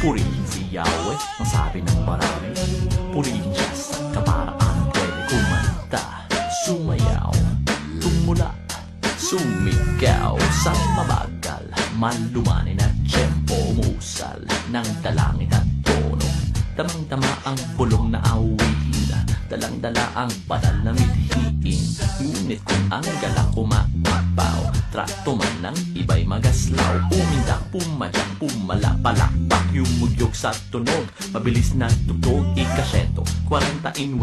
Purihin si Yahweh, ang sabi ng marami. Purihin siya sa kaparaan, pwede kumanta, sumayaw, tumula, sumigaw sa mabagal, malumanin at tiyempo, musal ng dalangin at tono. Damang-dama ang bulong na awitin, dalang-dala ang banal na mithiin. Ngunit kung ang galak umaapaw, trato man ng iba'y magaslaw. Umindak, pumadyak, pumalapalakpak, yumugyog sa tunog, mabilis na tugtog, ikasyento, 49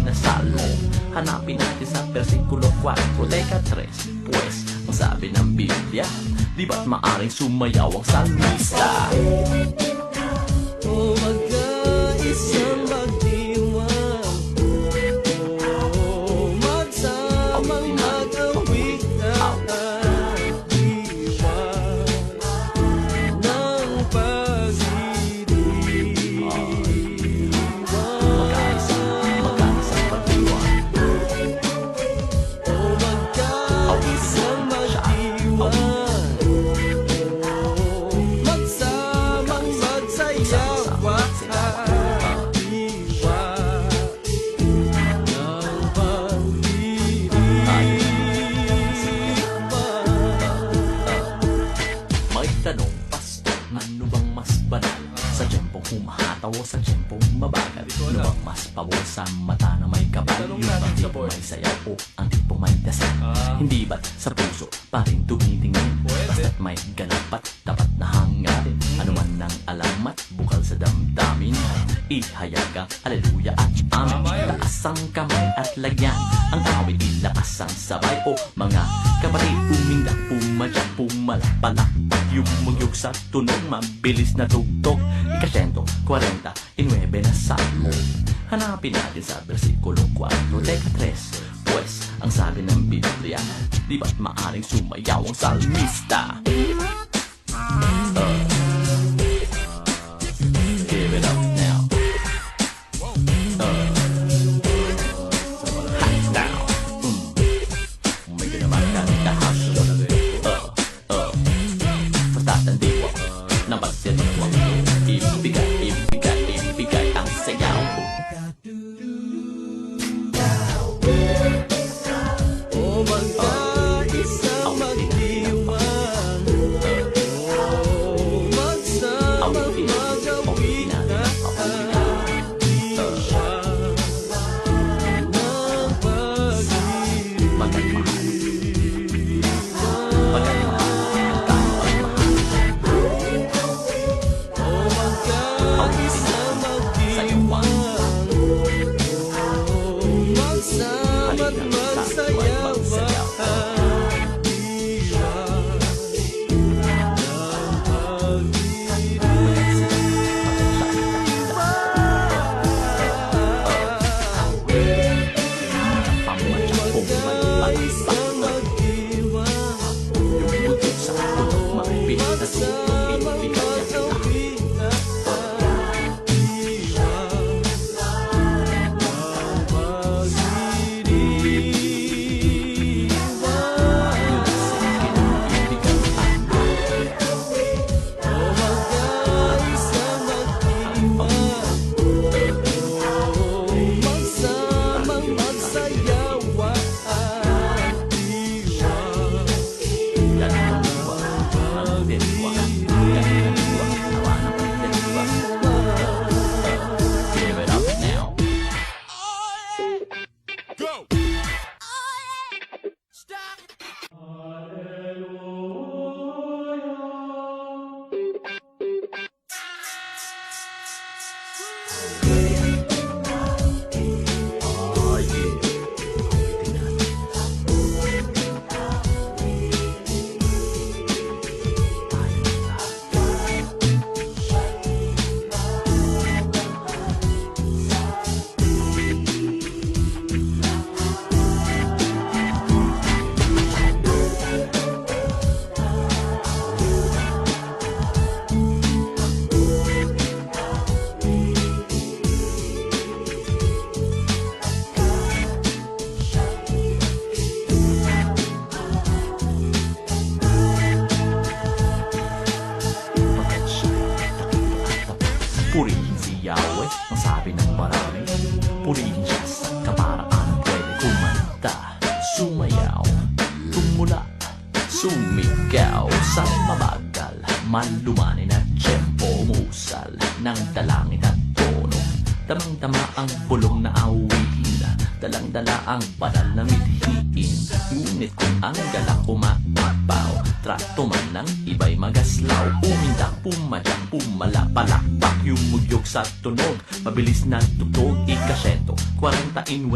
na salmo. Hanapin natin sa versikulo 4, teka 3, pues, ang sabi ng Biblia, di ba't maaring sumayaw ang salmista? O magkaisang magdiwang, o magsamang mag-awit at diwa ng pag-ibig. Magkaisang pagdiwang, O magkaisang magdiwang, magsamang magsayaw at diwa ng pag-ibig. may tanong, pastor, ano bang mas banal? Sa tiyempong humahataw o sa tiyempong mabagal? Ano bang mas pabor sa mata na may kapal? Yung bang tipong may sayaw o ang tipong may dasal? Hindi ba't sa puso pa rin tumitingin? Basta't may galapat, dapat na hangarin. Ano man ang alamat, bukal sa damdamin, ihayag ang aleluya at amen. Taas ang kamay at lagyan ang awit, ilakas ang sabay. O mga kapatid, umindak, pumadyak, pumalapalakpak, yumugyog sa tunog, mabilis na tugtog, ikasyento, 49 na salmo. Hanapin natin sa versikulo 4, teka 3, pues, ang sabi ng Biblia, di ba't maaring sumayaw ang salmista? Give it up now. Hot down. May ginaman ka na hustle. Pagtatandiwa na magsinwang, ibigay, ibigay, ibigay ang sayaw. O magkaisang magdiwang, o magsamang mag-awit at diwa ng pag-ibig. Magandmahal. O magkaisang magdiwang, o magsama't magsayaw at diwa ng magkaisang magdiwang, Yumugyog sa tunog, mabilis na tugtog, magsamang ibigay ang mag-awit at diwa Give it up now. Oh yeah. Tingnan. Tayo na. Purihin si Yahweh, ang sabi ng marami. Purihin siya sa kaparaan, pwede kumanta, sumayaw, tumula, sumigaw sa mabagal, malumanin at tiyempo, musal ng dalangin at tono. Damang-dama ang bulong na awitin, dalang-dala ang banal na mithiin. Ngunit kung ang galak umaapaw, trato man ng iba'y magaslaw. Umindak, pumadyang, pumalapalakpak, yumugyog sa tunog, mabilis na tugtog, ikasyento, 49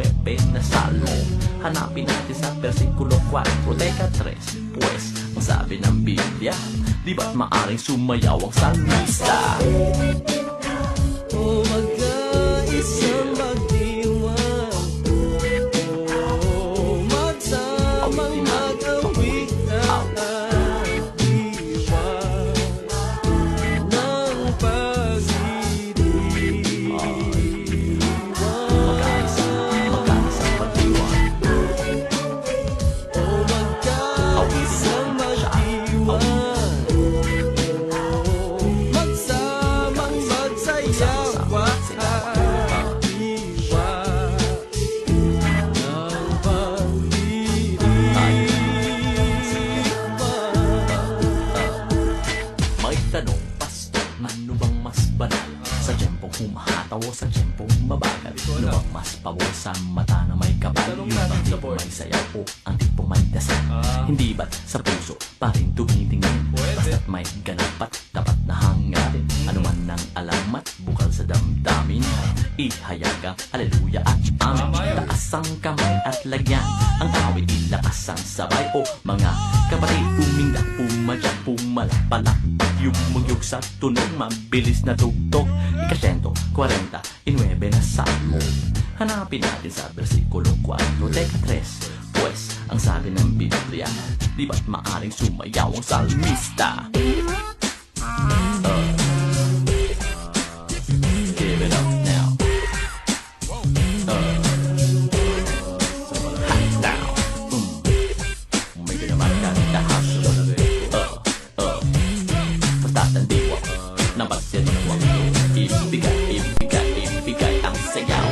na salmo. Hanapin natin sa versikulo 4, teka 3, pues, ang sabi ng Biblia, di ba't maaring sumayaw ang salmista? O magkaisang magdiwang, o magsamang mag-awit at diwa ng Magkaisang pagdiwang, O magkaisang magdiwang, magsamang magsayaw at diwa ng pagdiriwang. may tanong, pastor, ano bang mas banal? Sa tiyempong humahataw o sa tiyempong mabagal? Ano bang mas pabor sa mata na may kapal? Yung bang tipong may sayaw o ang tipong may dasal? Hindi ba't sa puso pa rin tumitingin? Basta't may ganap at dapat na hangarin. Ano man ang alamat, bukal sa damdamin, ihayag ang aleluya at amen. Taas ang kamay at lagyan ang awit, ilakas ang sabay. O mga kapatid, umindak, pumadyak, pumalapalak, yumugyog sa tunog, mabilis na tugtog, ikasyento, 49 na salmo. Hanapin natin sa versikulo 4, teka 3, pues, ang sabi ng Biblia, di ba't maaring sumayaw ang salmista? Give it up now. Hot now. May ginamarkan na haso. Patatan diwa ng pagsinuwang ibigay, ibigay, ibigay ang sayaw.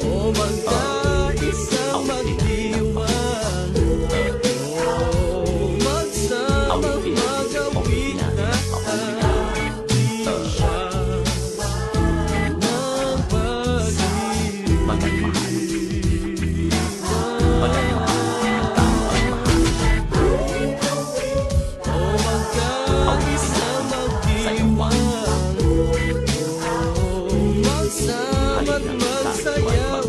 O magkaisang magdiwang, o magsamang mag-awit at diwa ng pag-ibig. Magmahal, magmahal, ang tamang mahal. O magkaisang magdiwang, o magsama't magsayaw at diwa ng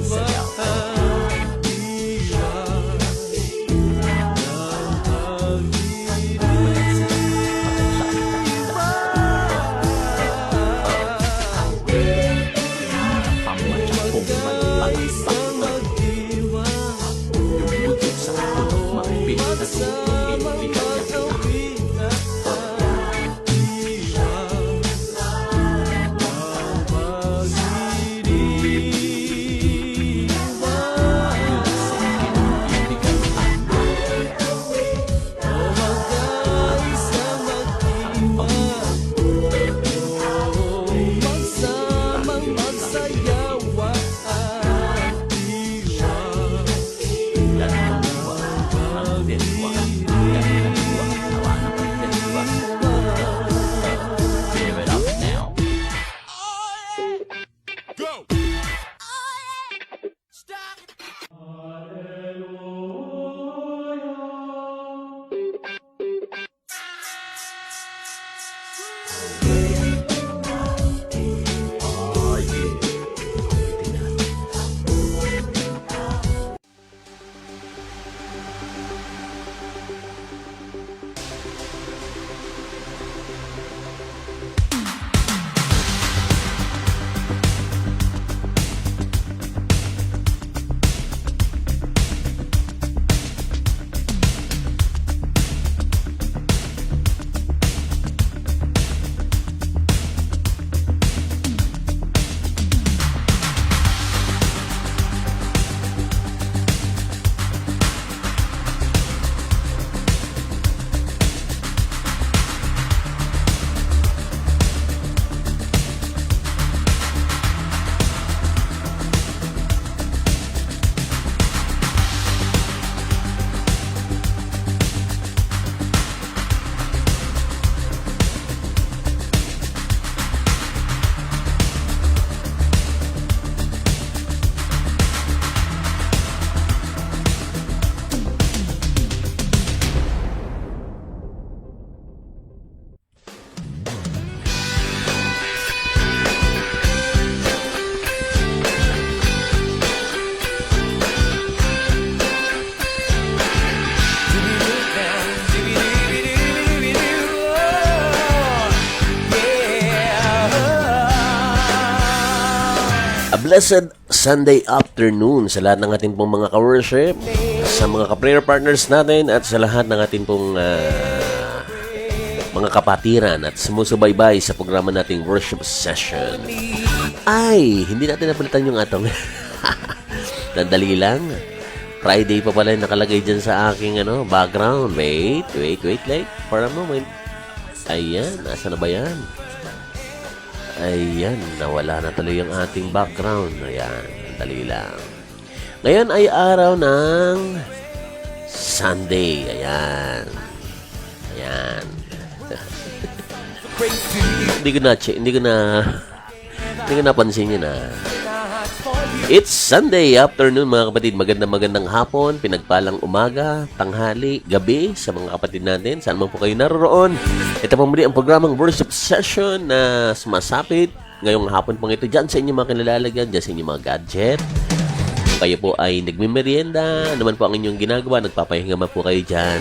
magkaisang magdiwang, Yumugyog sa tunog, mabilis na tugtog, magsamang ibigay ang mag-awit at diwa ng pag-ibig. O magkaisang magdiwang, o magsamang magsayaw at diwa Yan ang diwa, ang diwa, yan ang diwa. A blessed Sunday afternoon sa lahat ng ating pong mga ka-worship, sa mga ka-prayer partners natin, at sa lahat ng ating pong mga kapatiran at sumusubaybay sa programa nating worship session. Ay, hindi natin napalitan yung atong. Nandali lang. Friday pa pala yung nakalagay dyan sa aking background. Wait, like, for a moment. Ayan, nasa na ba yan? Ayan, nawala na tuloy yung ating background. Ayan, dali lang. Ngayon ay araw ng Sunday. Ayan. Ayan. Hindi ko napansin yun It's Sunday afternoon mga kapatid. Magandang hapon, pinagpalang umaga, tanghali, gabi sa mga kapatid natin. Saan man po kayo naroroon. Ito po muli ang programang worship session na sumasapit ngayong hapon pong ito dyan sa inyong mga kilalalagan, dyan sa inyong mga gadget. Kayo po ay nagmimerienda, naman po ang inyong ginagawa, nagpapahinga man po kayo dyan.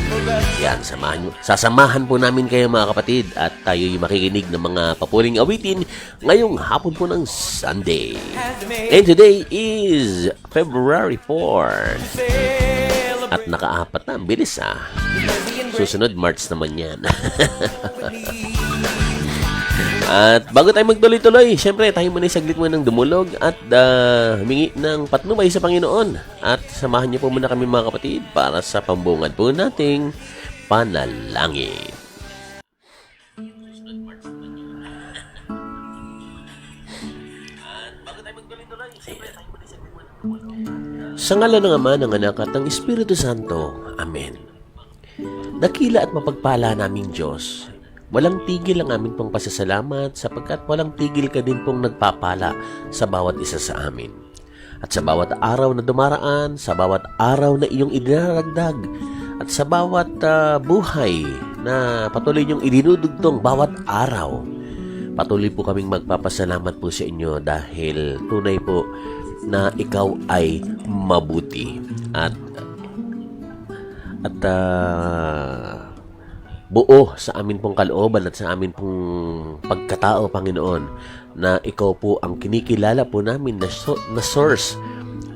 Yan, sasamahan po namin kayo mga kapatid at tayo yung makikinig ng mga papuling awitin ngayong hapon po ng Sunday. And today is February 4. At naka-4 na, ang bilis Susunod, March naman yan. At bago tayo magtuloy-tuloy, syempre tayo muna saglit muna ng dumulog at humingi ng patnubay sa Panginoon. At samahan niyo po muna kami mga kapatid para sa pambungad po nating panalangin. Sa ngalan ng Ama, ng Anak at ng Espiritu Santo. Amen. Dakila at mapagpala naming Diyos, walang tigil ang aming pong pasasalamat sapagkat walang tigil ka din pong nagpapala sa bawat isa sa amin. At sa bawat araw na dumaraan, sa bawat araw na iyong idinaragdag, at sa bawat buhay na patuloy niyong idinudugtong bawat araw, patuloy po kaming magpapasalamat po sa inyo dahil tunay po na ikaw ay mabuti. At buo sa amin pong kalooban at sa amin pong pagkatao, Panginoon, na ikaw po ang kinikilala po namin na source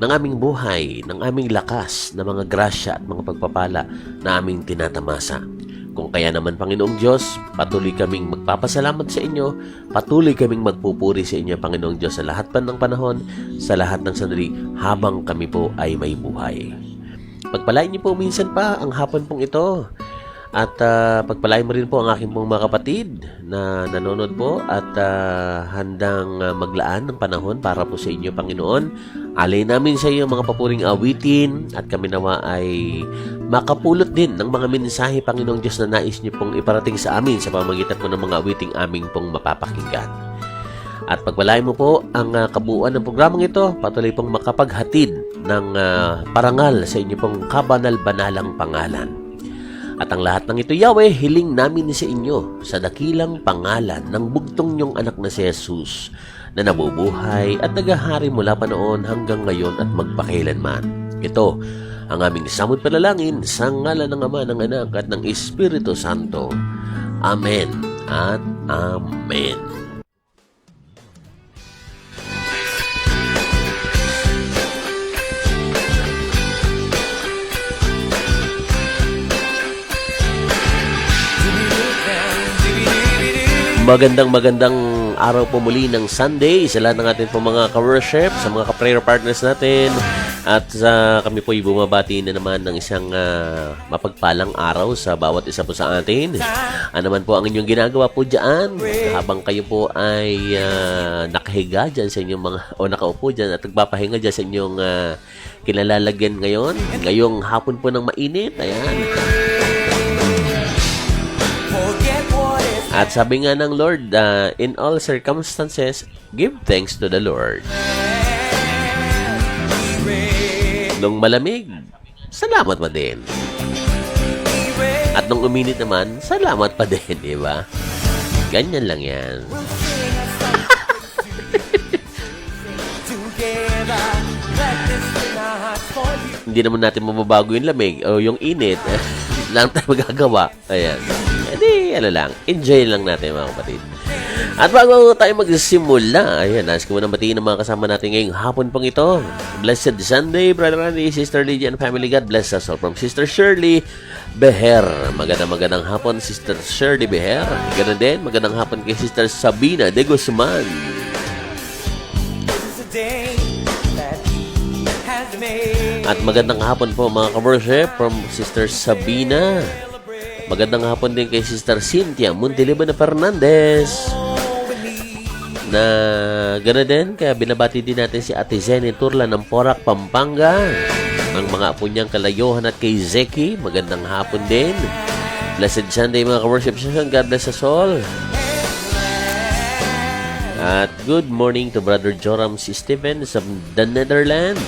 ng aming buhay, ng aming lakas, ng mga grasya at mga pagpapala na aming tinatamasa. Kung kaya naman, Panginoong Diyos, patuloy kaming magpapasalamat sa inyo, patuloy kaming magpupuri sa inyo, Panginoong Diyos, sa lahat pa ng panahon, sa lahat ng sandali, habang kami po ay may buhay. Pagpalain niyo po minsan pa ang hapon pong ito. At pagpalain mo rin po ang aking pong mga kapatid na nanonood po at handang maglaan ng panahon para po sa inyo, Panginoon. Alay namin sa iyo mga papuring awitin at kami nawa ay makapulot din ng mga mensahe, Panginoong Diyos, na nais niyo pong iparating sa amin sa pamamagitan po ng mga awiting aming pong mapapakinggan. At pagpalain mo po ang kabuuan ng programang ito, patuloy pong makapaghatid ng parangal sa inyo pong kabanal-banalang pangalan. At ang lahat ng ito, Yahweh, hiling namin sa inyo sa dakilang pangalan ng bugtong niyong anak na si Jesus na nabubuhay at nagahari mula pa noon hanggang ngayon at magpakailanman. Ito ang aming samot panalangin sa ngalan ng Ama, ng Anak at ng Espiritu Santo. Amen at Amen. Magandang araw po muli ng Sunday sa lahat ng ating po mga ka-worship, sa mga ka-prayer partners natin. At kami po ay bumabati na naman ng isang mapagpalang araw sa bawat isa po sa atin. Ano naman po ang inyong ginagawa po dyan habang kayo po ay nakahiga dyan sa inyong mga, o nakaupo dyan at nagpapahinga dyan sa inyong kinalalagyan ngayon. Ngayong hapon po ng mainit. Ayan. At sabi nga ng Lord, in all circumstances, give thanks to the Lord. Nung malamig, salamat pa din. At nung uminit naman, salamat pa din, di ba? Ganyan lang yan. Hindi naman natin mababago yung lamig o yung init. Lang tayo magagawa. Ayan. Hindi, lang. Enjoy lang natin mga kapatid. At bago tayo magsimula, ayan, nais ko muna batiin ang mga kasama natin ngayong hapon pong ito. Blessed Sunday, Brother Randy, Sister Lydia, and family. God bless us all from Sister Shirley Beher. Magandang hapon, Sister Shirley Beher. Ganun din, magandang hapon kay Sister Sabina de Guzman. At magandang hapon po mga ka-worship from Sister Sabina. Magandang hapon din kay Sister Cynthia Montiliban Fernandez. Na gano'n din, kaya binabati din natin si Ate Zenny Turla ng Porac, Pampanga. Ang mga apo niyang Kalayuhan at kay Zeki, magandang hapon din. Blessed Sunday mga ka-worship session. God bless us all. At good morning to Brother Joram C. Stevens of the Netherlands.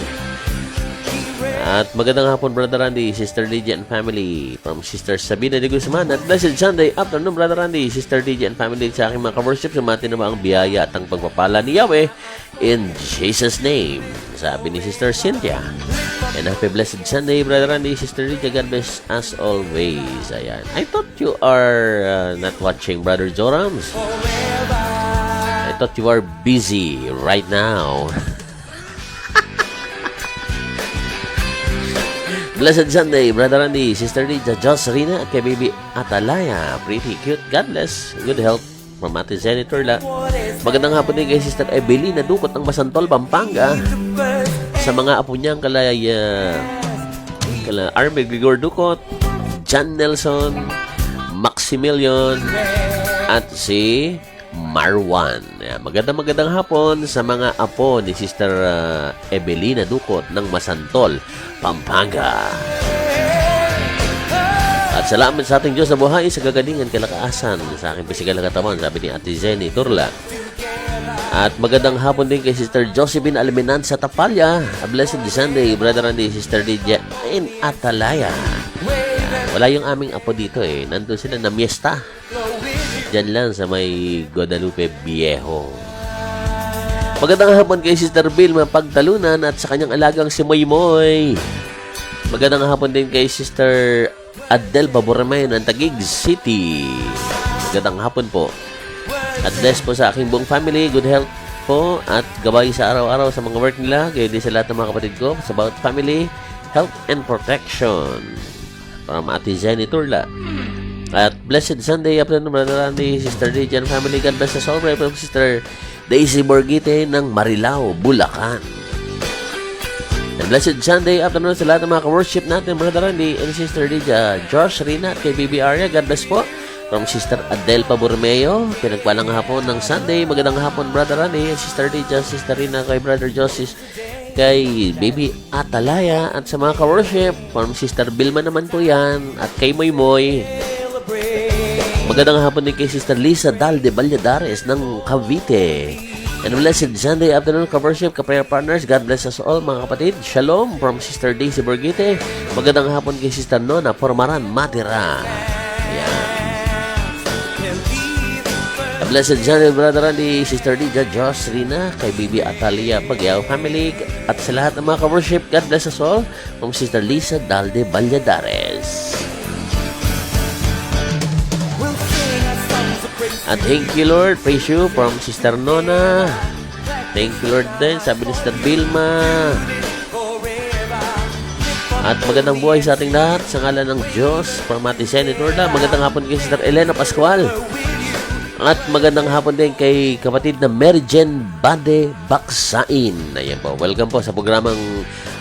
At magandang hapon, Brother Randy, Sister Lydia and family from Sister Sabina de Guzman. At blessed Sunday afternoon, Brother Randy, Sister Lydia and family sa aking mga ka-worship. Sumati na ba ang biyaya at ang pagpapala ni Yahweh in Jesus' name, sabi ni Sister Cynthia. And happy blessed Sunday, Brother Randy, Sister Lydia. God bless as always. Ayan. I thought you are not watching Brother Jorams. I thought you are busy right now. Blessed Sunday, Brother Randy, Sister Lydia, Jocelyn, at kay Baby Atalaya. Pretty cute. God bless. Good health from Ate Zenny Turla. Magandang hapon din kay Sister Evelyn na Dukot ng Masantol, Pampanga. Sa mga apo niyang kala Army Grigor Dukot, John Nelson, Maximilian, at si Marwan. Magandang hapon sa mga apo ni Sister Evelina Dukot ng Masantol, Pampanga. At salamat sa ating Diyos na buhay sa kagalingan, kalakasan sa aking pisikal na katawan, sabi ni Ate Zenny Turla. At magandang hapon din kay Sister Josephine Alminan sa Tapalya. A blessed Sunday, Brother Randy, Sister Lydia in Atalaya. Wala yung aming apo dito eh. Nandun sila na miesta. Diyan lang sa may Guadalupe Viejo. Magandang hapon kay Sister Vilma Pagtalunan at sa kanyang alagang si Moy Moy. Magandang hapon din kay Sister Adel Baburamay ng Taguig City. Magandang hapon po. At bless po sa aking buong family. Good health po at gabay sa araw-araw sa mga work nila. Gaya din sa lahat ng mga kapatid ko sa bawat family. Health and protection. From Ate Zenny Turla. At blessed Sunday afternoon, Brother Randy, Sister Lydia and family. God bless us all. Pray from Sister Daisy Borgite ng Marilao, Bulacan. And blessed Sunday afternoon sa lahat ng mga ka-worship natin, Brother Randy and Sister Lydia, Josh, Rina, at kay Baby Arya. God bless po. From Sister Adel Paburmeo, pinagpalang hapon ng Sunday. Magandang hapon, Brother Randy and Sister Lydia, Sister Rina, kay Brother Joseph, kay Baby Atalaya, at sa mga ka-worship, from Sister Vilma naman po yan, at kay Moy Moy. Magandang hapon din kay Sister Lisa Dalde Valladares ng Cavite. And blessed Sunday afternoon, ka-worship, ka-prayer partners. God bless us all, mga kapatid. Shalom from Sister Daisy Borgite. Magandang hapon kay Sister Nona Formaran Matira. Ayan. A blessed Sunday, Brother Randy, Sister Lydia, Josh, Rina, kay Baby Atalia Pagyaw family, at sa lahat ng mga ka-worship. God bless us all from Sister Lisa Dalde Valladares. At thank you, Lord. Praise you from Sister Nona. Thank you, Lord din. Sabi ni Sister Vilma. At magandang buhay sa ating lahat sa ngalan ng Diyos. From Ate Zenny Turla. Magandang hapon kay Sister Elena Pascual. At magandang hapon din kay kapatid na Mary Jen Bade Baksain. Ayan po. Welcome po sa programang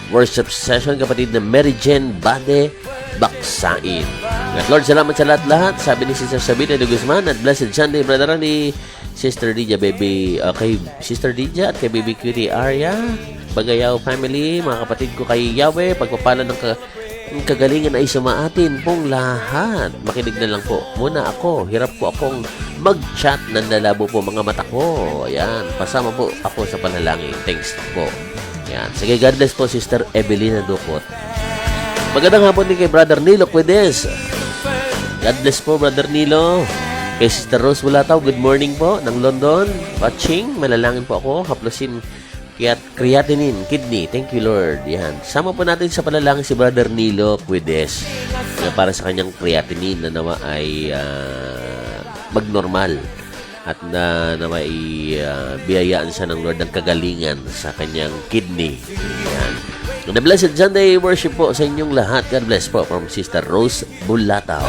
worship session, kapatid na Mary Jen Bade Baksain. At Lord, salamat sa lahat-lahat. Sabi ni Sister Sabina de Guzman. At blessed Sunday, Brother Randy, Sister Lydia, kay Sister Lydia at kay Baby Cutie Arya, Bagayaw family, mga kapatid ko kay Yahweh, pagpapala ng kagalingan ay sumaatin pong lahat. Makinig na lang po muna ako. Hirap po akong mag-chat, nanlalabo po mga mata ko. Ayan, pasama po ako sa panalangin. Thanks po. Ayan, sige, God bless po, Sister Evelina Dukot. Magandang hapon din kay Brother Nilo Quedes. God bless po, Brother Nilo. Kay Sister Rose Bulataw, good morning po ng London. Watching, malalangin po ako. Haplosin creatinine, kidney. Thank you, Lord. Yan. Sama po natin sa panalangin si Brother Nilo Quedes para sa kanyang creatinine na nawa ay magnormal. at na may biyayaan siya ng Lord ng kagalingan sa kanyang kidney. Ayan. And a blessed Sunday worship po sa inyong lahat. God bless po from Sister Rose Bulatao.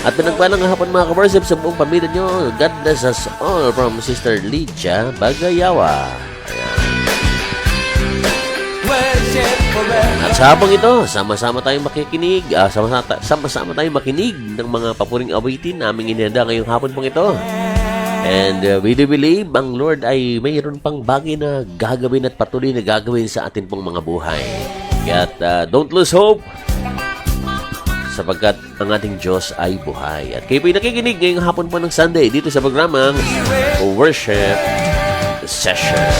At pinagpalang hapon mga ka-worship sa buong pamilya nyo. God bless us all from Sister Lydia Bagayawa. Ayan. At sa hapong ito, sama-sama tayong makikinig, sama-sama tayong makinig ng mga papuring awitin na aming inihanda ngayong hapon pong ito. And we do believe ang Lord ay mayroon pang bagay na gagawin at patuloy na gagawin sa atin pong mga buhay. Kaya don't lose hope sapagkat ang ating Diyos ay buhay. At kayo po'y nakikinig ngayong hapon po ng Sunday dito sa programang Worship Session.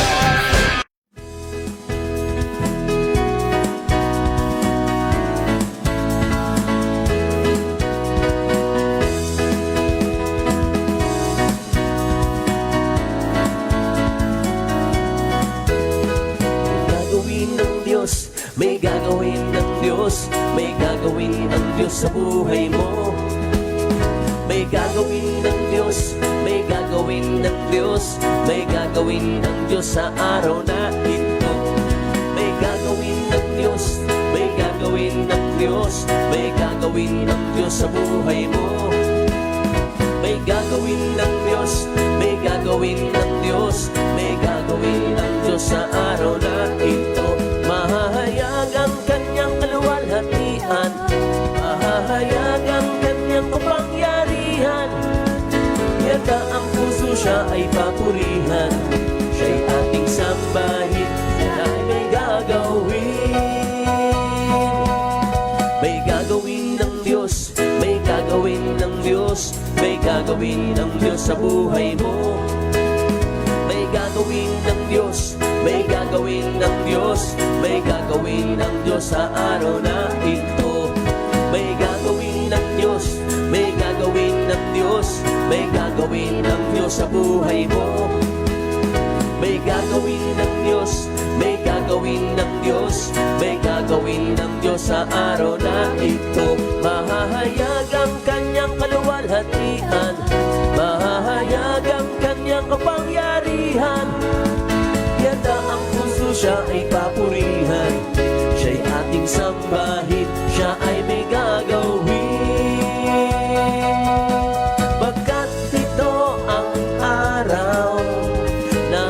May gagawin ng Diyos, may gagawin ng Diyos sa buhay mo. May gagawin ng Diyos, may gagawin ng Diyos, may gagawin ng Diyos sa araw na ito. May gagawin ng Diyos, may gagawin ng Diyos, may gagawin ng Diyos sa buhay mo. May gagawin ng Diyos, may gagawin ng Diyos, may gagawin ng Diyos sa araw na ito. Mahahayag ang kanyang kaluwalhatian, mahahayag ang kanyang kapangyarihan. Yata ang puso siya ay papurihan, siya'y ating sambahin, siya ay may gagawin. May gagawin ng Diyos, may gagawin ng Diyos, may gagawin ng Diyos sa buhay mo. May gagawin ng Diyos, may gagawin ng Diyos, may gagawin ng Diyos sa araw na ito. May gagawin ng Diyos, may gagawin ng Diyos, may gagawin ng Diyos sa buhay mo. May gagawin ng Diyos, may gagawin ng Diyos, may gagawin ng Diyos sa araw na ito. Mahahayag ang kanyang kaluwalhatian, mahahayag ang kanyang kapangyarihan. Yata ang puso siya ay papurihan, siya'y ating sambahin, siya ay may gagawin. Pagkat ito ang araw na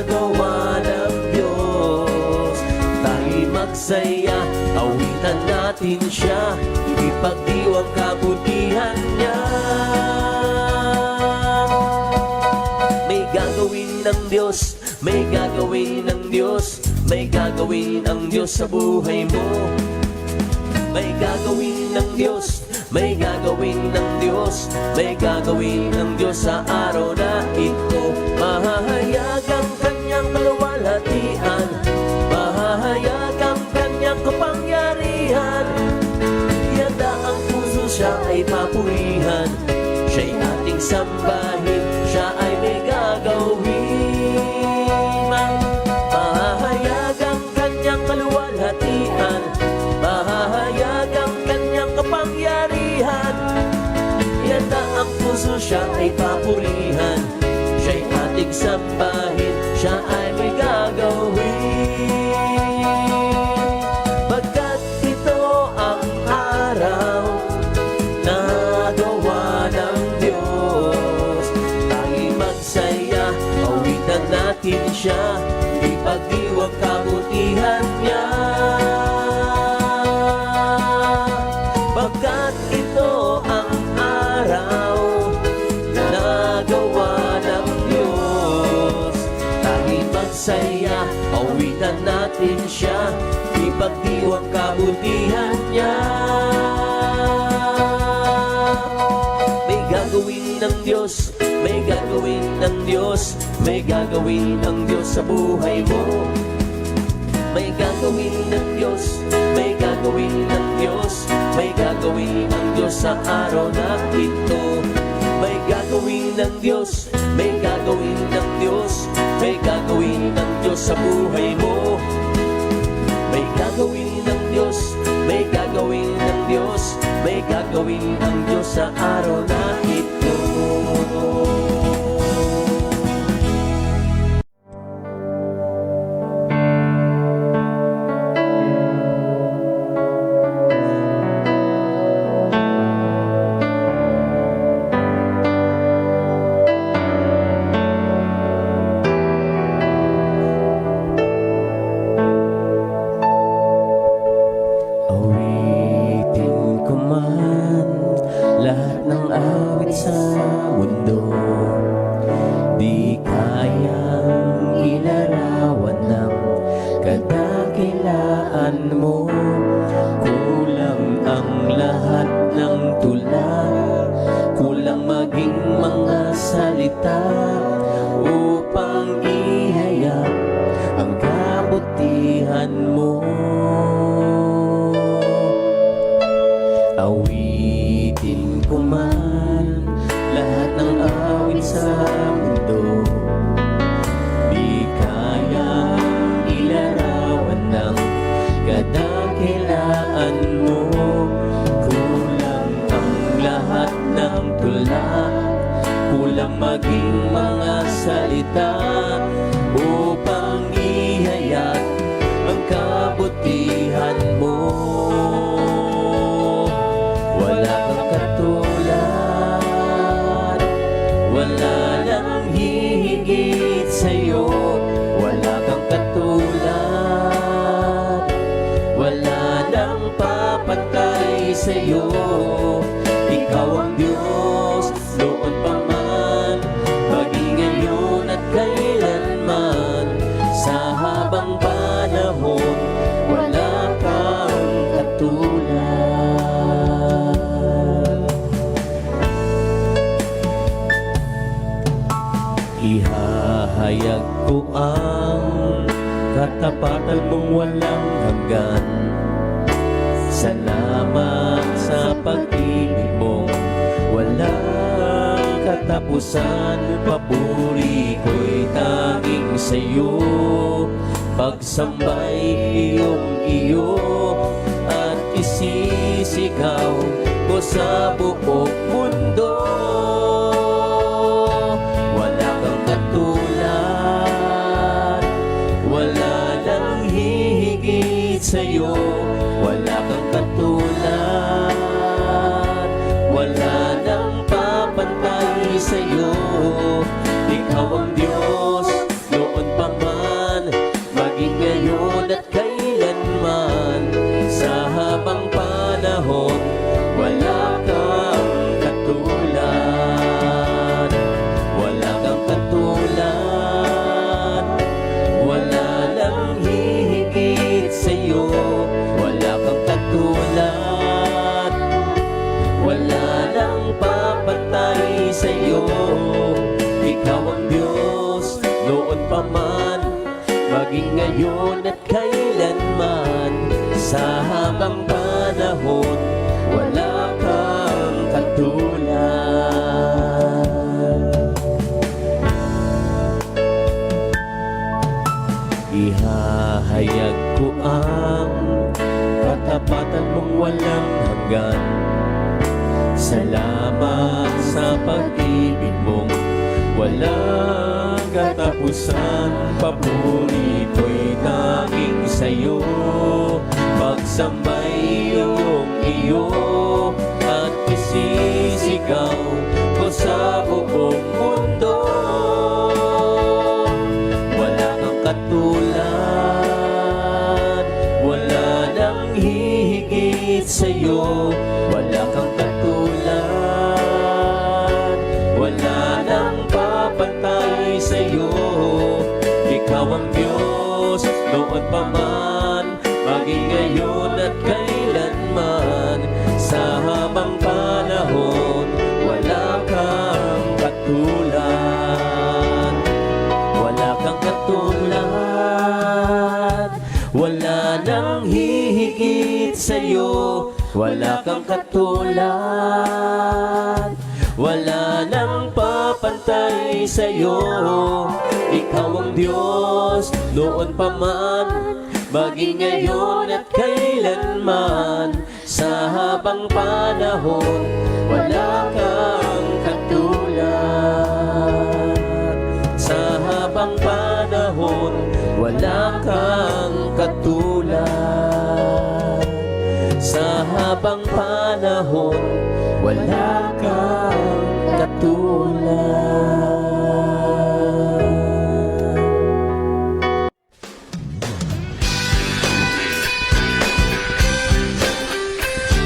gawa ng Diyos, tayo'y magsaya, awitan natin siya, ipagdiwang kabutihan niya. May gagawin ng Diyos, may gagawin ng Diyos, may gagawin ang Diyos sa buhay mo. May gagawin ng Diyos, may gagawin ng Diyos, may gagawin ng Diyos sa araw na ito. Mahahayag ang kanyang kaluwalhatian, mahahayag ang kanyang kapangyarihan. Yata ang puso siya ay papurihan, siya'y ating sambahin, siya ay may gagawin. Mahahayag ang kanyang kaluwalhatian, mahahayag ang kanyang kapangyarihan. Yata ang puso siya ay papurihan, siya'y ating sambahin, siya ay may gagawin. Pagkat ito ang araw na gawa ng Diyos, tayo'y magsaya, awitan natin siya, ipagdiwang kabutihan niya. Pagkat ito ang araw na gawa ng Diyos, tayo'y magsaya, awitan natin siya, ipagdiwang kabutihan niya. May gagawin ng Diyos, may gagawin ng Diyos, may gagawin ng Diyos sa buhay mo. May gagawin ng Diyos, may gagawin ng Diyos, may gagawin ng Diyos sa araw na ito. May gagawin ng Diyos, may gagawin ng Diyos, may gagawin ng Diyos sa buhay mo. May gagawin ng Diyos, may gagawin ng Diyos, may gagawin ng Diyos sa araw na ito. Lahat ng awit sa mundo di kayang ilarawan ng kadakilaan mo. Kulang ang lahat ng tula, kulang maging mga salita upang ihayag ang kabutihan mo. Awitin ko man lahat ng awit sa mundo, di kayang ilarawan ng kadakilaan mo. Kulang ang lahat ng tula, kulang maging mga salita upang ihayag ang kabutihan mo. Wala kang katulad, wala nang hihigit sa'yo. Wala kang katulad, wala nang papatay sa'yo. Ikaw ang Diyos, noon pa man, maging ngayon at kailanman. Sa habang panahon, wala kang katulad. Ihahayag ko ang katapatan mong walang hanggan. Salamat sa pag-ibig mong walang katapusan. Papuri ko'y tanging sa'yo, pagsambay iyong-iyo at isisigaw ko sa buong mundo. Wala kang katulad, wala nang hihigit sa'yo. Wala kang katulad, wala nang papantay sa'yo. Ikaw ang Diyos, noon pa man, maging ngayon at kailanman. Sa habang panahon, wala kang katulad. Wala kang katulad, wala nang hihigit sa'yo. Wala kang katulad, wala nang papatay sa'yo. Ikaw ang Diyos, noon pa man, maging ngayon at kailanman. Sa habang panahon, wala kang katulad. Ihahayag ko ang katapatan mong walang hanggan. Salamat sa pag-ibig mong walang katapusan. Papuri ko'y tanging sa'yo, pagsambay iyong-iyo at isisigaw ko sa buong mundo. Wala kang katulad, wala nang hihigit sa'yo. Wala kang katulad, wala nang papantay sa'yo. Ikaw ang Diyos, noon pa man, maging ngayon at kailanman. Sa habang panahon, wala kang katulad. Wala kang katulad, wala nang hihigit sa'yo. Wala kang katulad, wala nang papantay sa'yo. Ikaw ang Diyos, noon pa man, maging ngayon at kailanman. Sa habang panahon, wala kang katulad. Sa habang panahon, wala kang katulad. Sa habang panahon, wala kang katulad.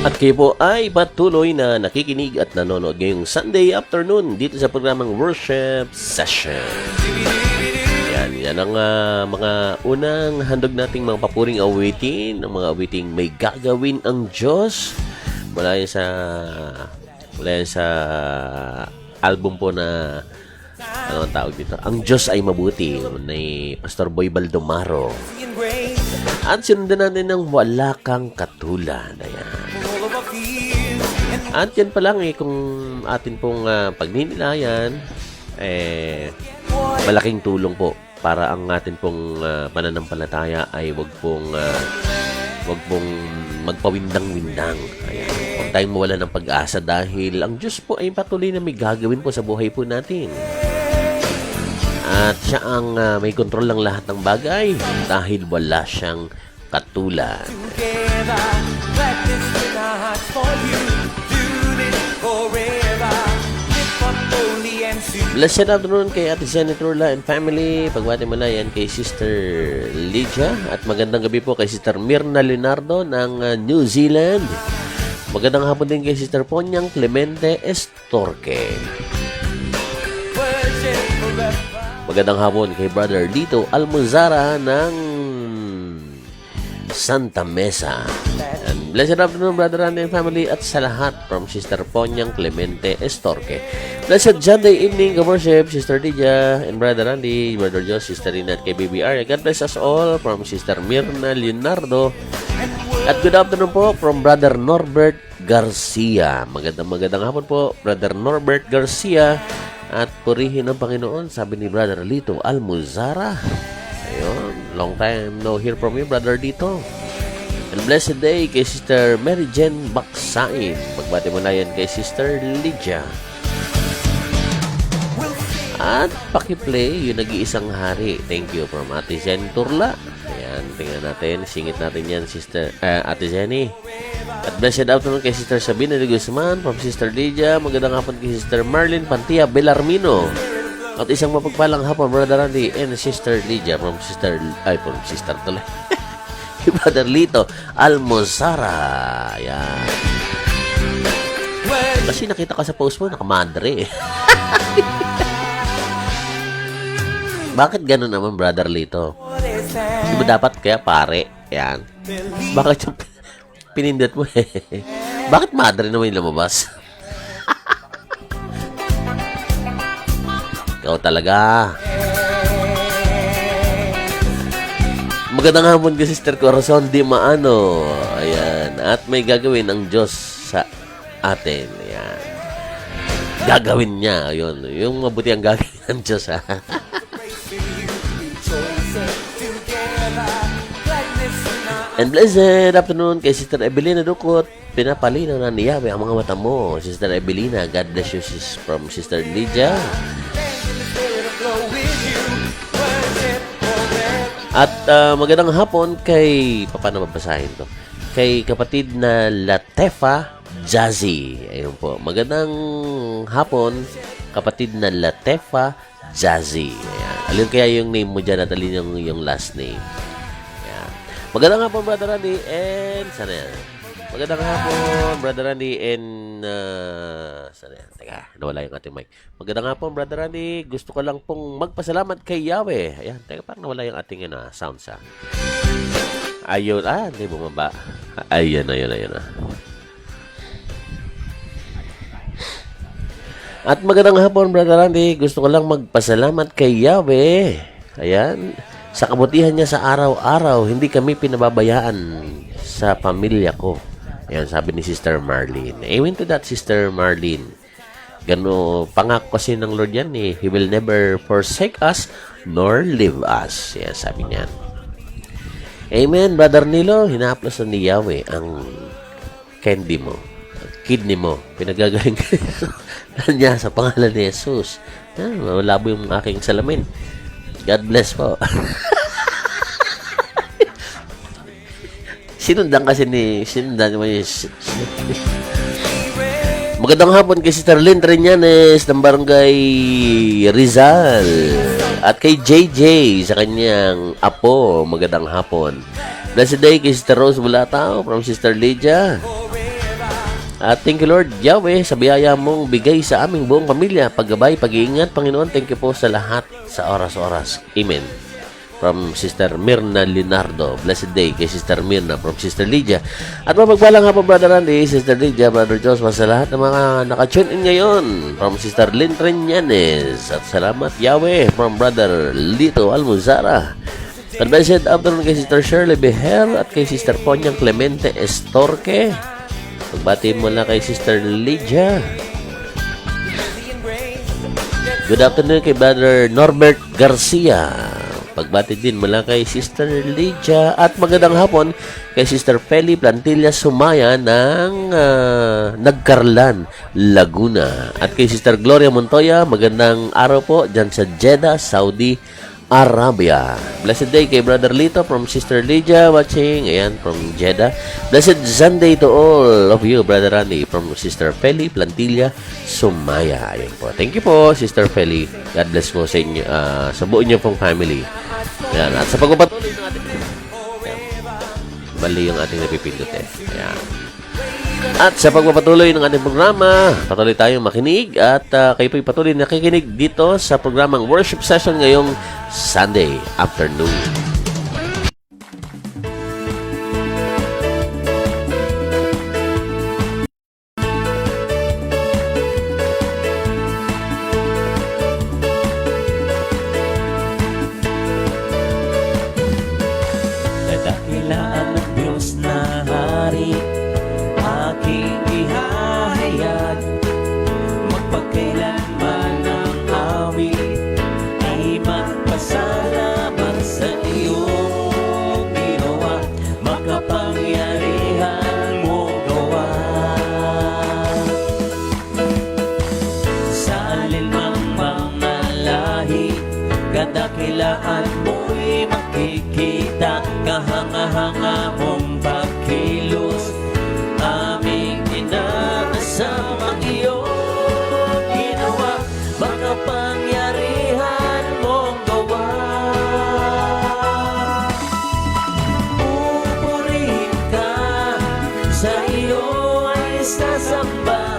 At Kayo po ay patuloy na nakikinig at nanonood ngayong Sunday afternoon dito sa programang Worship Session. Yan ang mga unang handog nating mga papuring awitin, ang mga awiting may gagawin ang Diyos. Mula yan sa album po na ano ang tawag dito? Ang Diyos ay Mabuti ni Pastor Boy Baldomaro. At sinundan natin ng Wala Kang Katulad. Ayan. At yan pa lang kung atin pong pagninilayan, malaking tulong po para ang atin pong pananampalataya ay wag pong magpawindang-windang. Ayan. Huwag tayong mawala ng pag-asa dahil ang Diyos po ay patuloy na may gagawin po sa buhay po natin. At siya ang may kontrol ng lahat ng bagay dahil wala siyang katulad. Blessed afternoon kay Ate Senator La and family. Pagbati mo na yan kay Sister Lydia. At magandang gabi po kay Sister Mirna Leonardo ng New Zealand. Magandang hapon din kay Sister Ponyang Clemente Estorque. Magandang hapon kay Brother Lito Almuzara ng Santa Mesa. And blessed afternoon, Brother Randy and family, at sa lahat from Sister Ponyang Clemente Estorque. Blessed Sunday evening of worship, Sister Lydia and Brother Randy, Brother Josh, Sister Rinat kay BBR. God bless us all from Sister Mirna Leonardo. At good afternoon po from Brother Norbert Garcia. Magandang hapon po, Brother Norbert Garcia. At purihin ng Panginoon, sabi ni Brother Lito Almuzara. Ayun, long time no hear from you, Brother Lito. And blessed day kay Sister Mary Jen Baksain. Magbati mo na yan kay Sister Lydia. At pakiplay yung nag-iisang hari. Thank you from Ate Jen Turla. Ayan, tingnan natin. Singit natin yan, Sister Ate Jenny. At blessed afternoon kay Sister Sabina de Guzman from Sister Lydia. Magandang hapon kay Sister Marlene Pantia Belarmino. At isang mapagpalang hapon, Brother Randy and Sister Lydia from Sister tuloy. Brother Lito Almozara. Ayan. Kasi nakita ka sa post mo, nakamadre. Bakit ganun naman, Brother Lito? Di ba dapat kaya pare? Ayan. Bakit yung pinindot mo Bakit madre naman yung lumabas? Ikaw talaga. Magandang hapon ka, Sister Corazon Di Maano. Ayan. At may gagawin ang Diyos sa atin. Ayan. Gagawin niya. Ayun. Yung mabuti ang gagawin ng Diyos, ha? And blessed afternoon kay Sister Evelina Ducot. Pinapalinaw na ni Yahweh ang mga mata mo. Sister Evelina, God bless you from Sister Lydia. At magandang hapon kay, paano mabasahin to? Kay kapatid na Latefa Jazzy. Ayun po. Magandang hapon, kapatid na Latefa Jazzy. Ayan. Alin kaya yung name mo dyan at alin yung last name? Ayan. Magandang hapon, Brother Randy, and sana yan. Magandang hapon, Brother Randy, and sana yan. Teka, nawala yung ating mic. Magandang hapon, Brother Randy. Gusto ko lang pong magpasalamat kay Yahweh. Ayan, teka, parang nawala yung ating sounds, ha. Ayun, hindi bumaba. Ayun. At magandang hapon, Brother Randy. Gusto ko lang magpasalamat kay Yahweh. Ayan. Sa kabutihan niya sa araw-araw, hindi kami pinababayaan sa pamilya ko. Ayan, sabi ni Sister Marlene. Amen to that, Sister Marlene. Gano, pangako kasi ng Lord yan eh. He will never forsake us, nor leave us. Ayan, sabi niyan. Amen, Brother Nilo. Hinaplos na ni Yahweh ang candy mo. Kidney mo. Pinagagaling niya sa pangalan ni Jesus. Malabo yung aking salamin. God bless po. Sinundan mo yung magandang hapon kay Sister Lynn Treñanes ng Barangay Rizal at kay JJ sa kanyang apo. Magandang hapon. Blessed day kay Sister Rose Bulatao from Sister Lydia. At thank you Lord Yahweh sa biyaya mong bigay sa aming buong pamilya. Paggabay, pag-iingat, Panginoon. Thank you po sa lahat sa oras-oras. Amen. From Sister Mirna Linardo. Blessed day kay Sister Mirna from Sister Lydia. At mapagpalang hapon, Brother Randy, Sister Lydia, Brother Joshua, sa lahat ng mga naka-tune in ngayon. From Sister Lynn Treñanes. At salamat Yahweh from Brother Lito Almuzara. At blessed afternoon kay Sister Shirley Beher at kay Sister Ponyang Clemente Estorque. Pagbati mo na kay Sister Lydia. Good afternoon kay Brother Norbert Garcia. Pagbati din mula kay Sister Lydia. At magandang hapon kay Sister Feli Plantilla Sumaya ng Nagkarlan, Laguna. At kay Sister Gloria Montoya, magandang araw po dyan sa Jeddah, Saudi Arabia. Blessed day kay Brother Lito from Sister Lydia watching. Ayan, from Jeddah. Blessed Sunday to all of you, Brother Randy, from Sister Feli Plantilla Sumaya. Ayan po. Thank you po, Sister Feli. God bless po sa inyo, sa buo niyo pong family. Ayan. At sa pagpapatuloy ng ating... Ayan. Mali yung ating napipindot eh. Ayan. At sa pagpapatuloy ng ating programa, patuloy tayong makinig at kayo po'y patuloy nakikinig dito sa programang Worship Session ngayong Sunday afternoon. Kadakilaan ng Diyos na hari, aking ihahayag, magpagkailanman ang awit, ay magpasalamat sa iyong ginawa, makapangyarihan mo gawa. Sa alinmang mga lahi, kadakilaan mo'y makikita, kahanga-hanga mong pagkilos, aming inaasam ang iyong ginawa, makapangyarihan mong gawa. Pupurihin ka, sa iyo ay sasamba,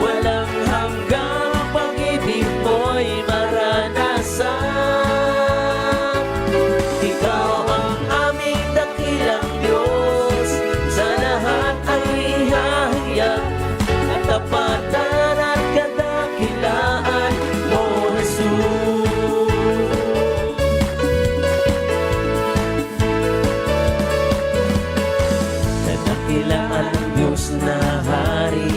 walang hanggang pag-ibig mo'y maranasan. Ikaw ang aming dakilang Diyos, sa lahat ay ihahayag, at tapatan at kadakilaan mo, Jesus. Kadakilaan ng Diyos na hari,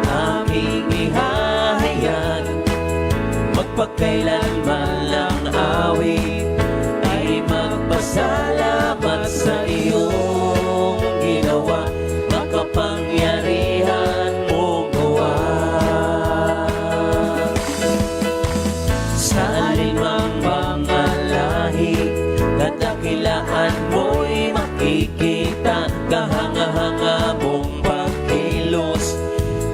aming ihahayag, magpagkailanman lang awit, ay magpasalamat sa iyong ginawa, makapangyarihan mong gawa. Sa alinmang mga lahi, kadakilaan mo'y makikita, kahanga-hanga mong pagkilos,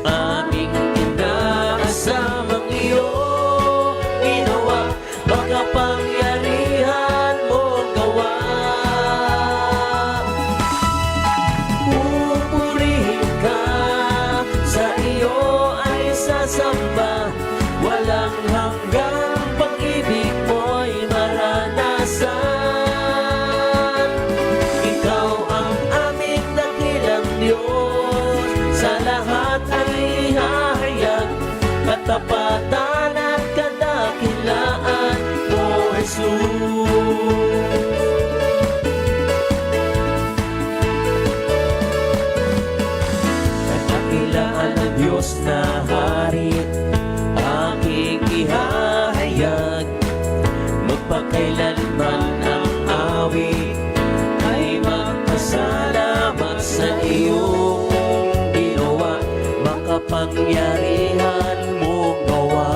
aming inaasam ang iyong ginawa, makapangyarihan mong gawa. Pupurihin ka, sa iyo ay sasamba, walang hanggang pag-ibig mo'y maranasan. Ikaw ang aming dakilang Diyos, sa lahat ay ihahayag, katapatan at kadakilaan mo, Jesus. Kadakilaan ng Diyos na hari, aking ihahayag, magpakailanman ang awit, ay magpasalamat sa iyong ginawa, makapangyarihan mong gawa.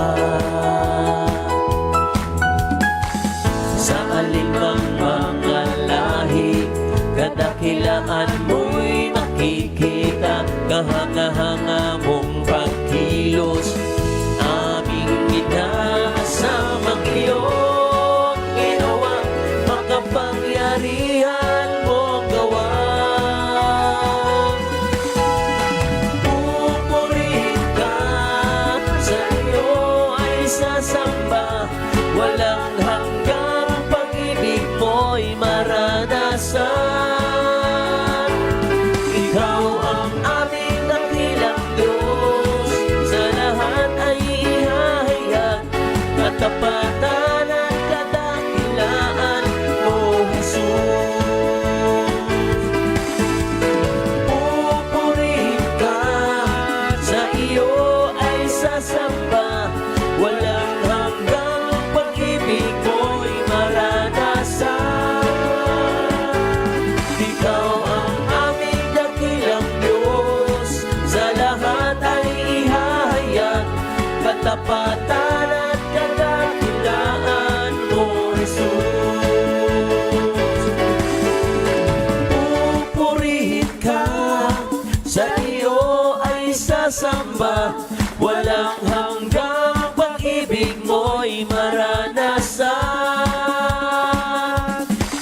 Sa alinmang mga lahi, kadakilaan mo'y makikita, kahanga-hanga mong pagkilos, aming inaasam ang iyong ginawa, makapangyarihan mong gawa. iyo ay sasamba, walang hanggang pag-ibig mo'y maranasan. Ikaw ang aming dakilang Diyos, sa lahat ay ihahayag katapatan at kadakilaan mo, Jesus. Pupurihin ka, sa iyo ay sasamba, walang hanggang pag-ibig mo'y maranasan.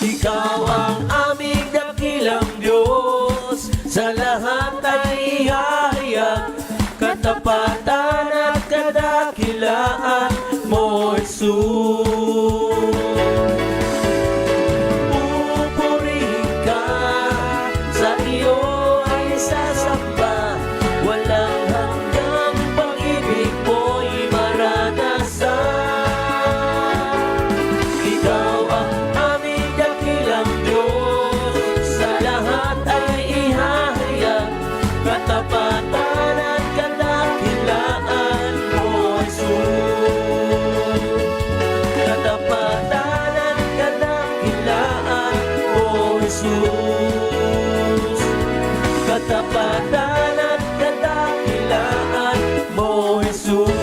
Ikaw ang aming dakilang Diyos, sa lahat ay ihahayag katapatan at kadakilaan mo, Jesus. Pupurihin ka, sa iyo ay sasamba, walang hanggang pag-ibig mo'y maranasan. Ikaw ang aming dakilang Diyos, sa lahat ay ihahayag katapatan at kadakilaan mo, Jesus. Katapatan at kadakilaan mo, Jesus. Katapatan at kadakilaan mo, Jesus.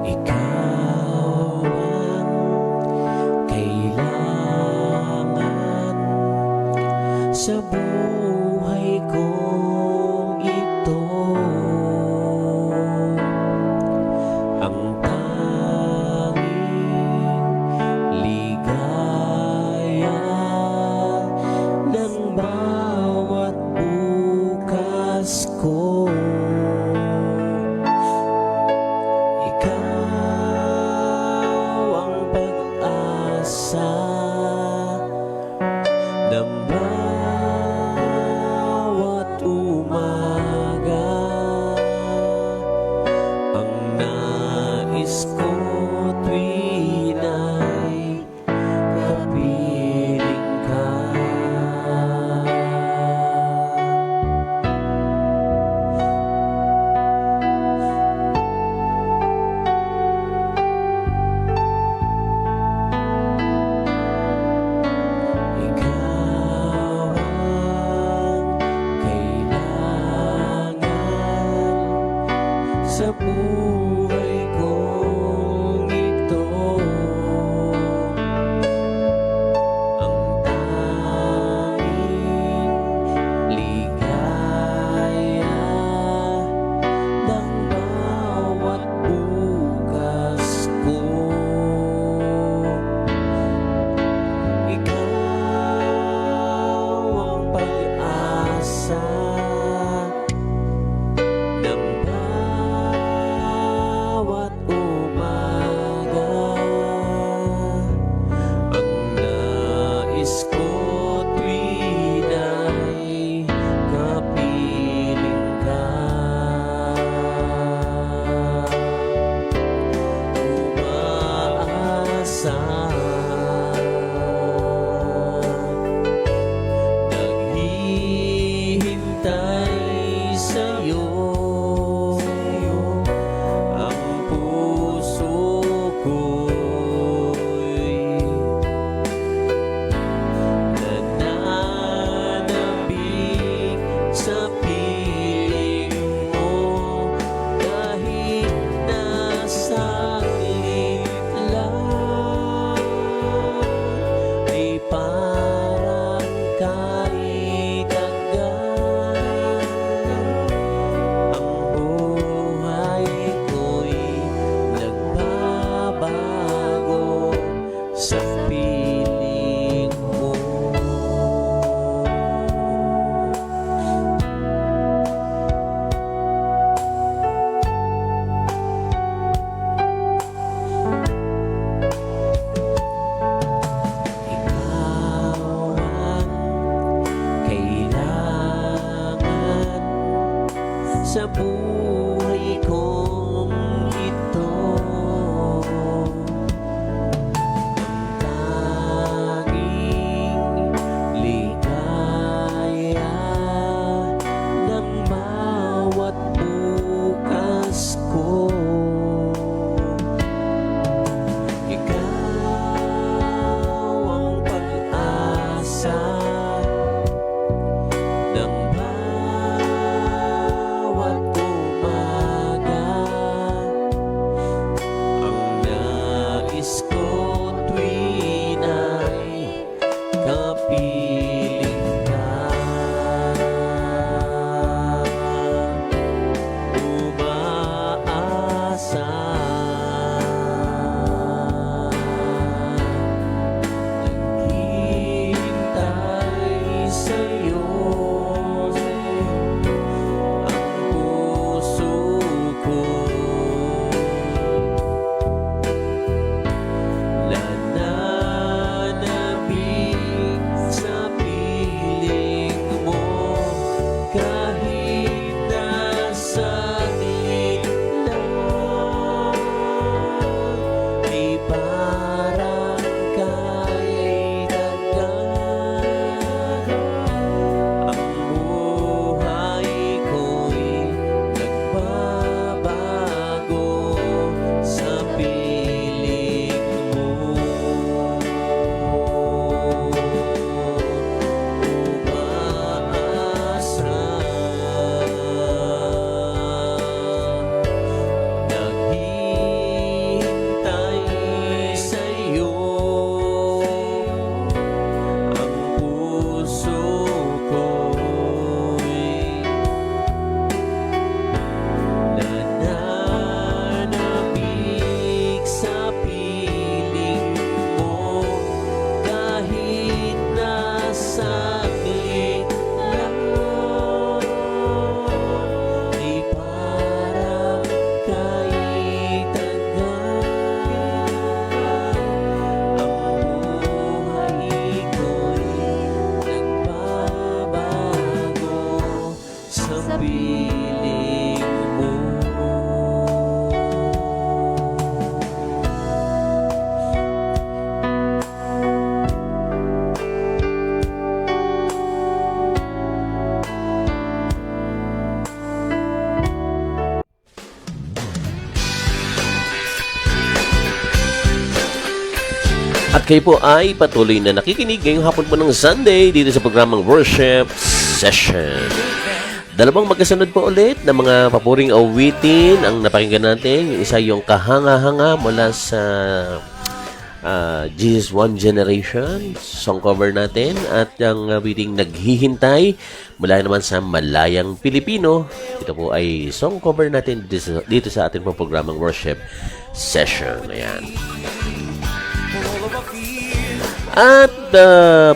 Ikaw ang kailangan sa buhay kong ito, ang tanging ligaya ng bawat bukas ko. Ikaw ang pag-asa ng bawat umaga. Ang nais ko tuwin ay kapiling ka. Ikaw ang kailangan sa buhay kong ito, ang tanging ligaya ng bawat bukas ko. Ikaw ang pag-asa ng bawat ko. Ikaw ang pag-asa ng bawat umaga. Ang nais ko tuwin ay kapiling ka. Umaasa, naghihintay sa'yo ang puso ko. Nananabik sa piling mo kahit nasaglit lang. Di parang kay tagal. Ang buhay ko'y nagbabago sa piling mo. Umaasa, naghihintay sa'yo ang puso ko'y nananabik sa piling mo kahit nasaglit lang. Di parang kay tagal. Ang buhay ko'y nagbabago sa piling mo. At kayo po ay patuloy na nakikinig ngayong hapon po ng Sunday dito sa programang Worship Session. Dalawang magkasunod po ulit na mga papuring awitin ang napakinggan natin. Yung isa yung Kahanga-hanga mula sa Jesus One Generation, song cover natin. At yung awiting Naghihintay mula naman sa Malayang Pilipino. Ito po ay song cover natin dito sa ating po programang Worship Session. Ayan. At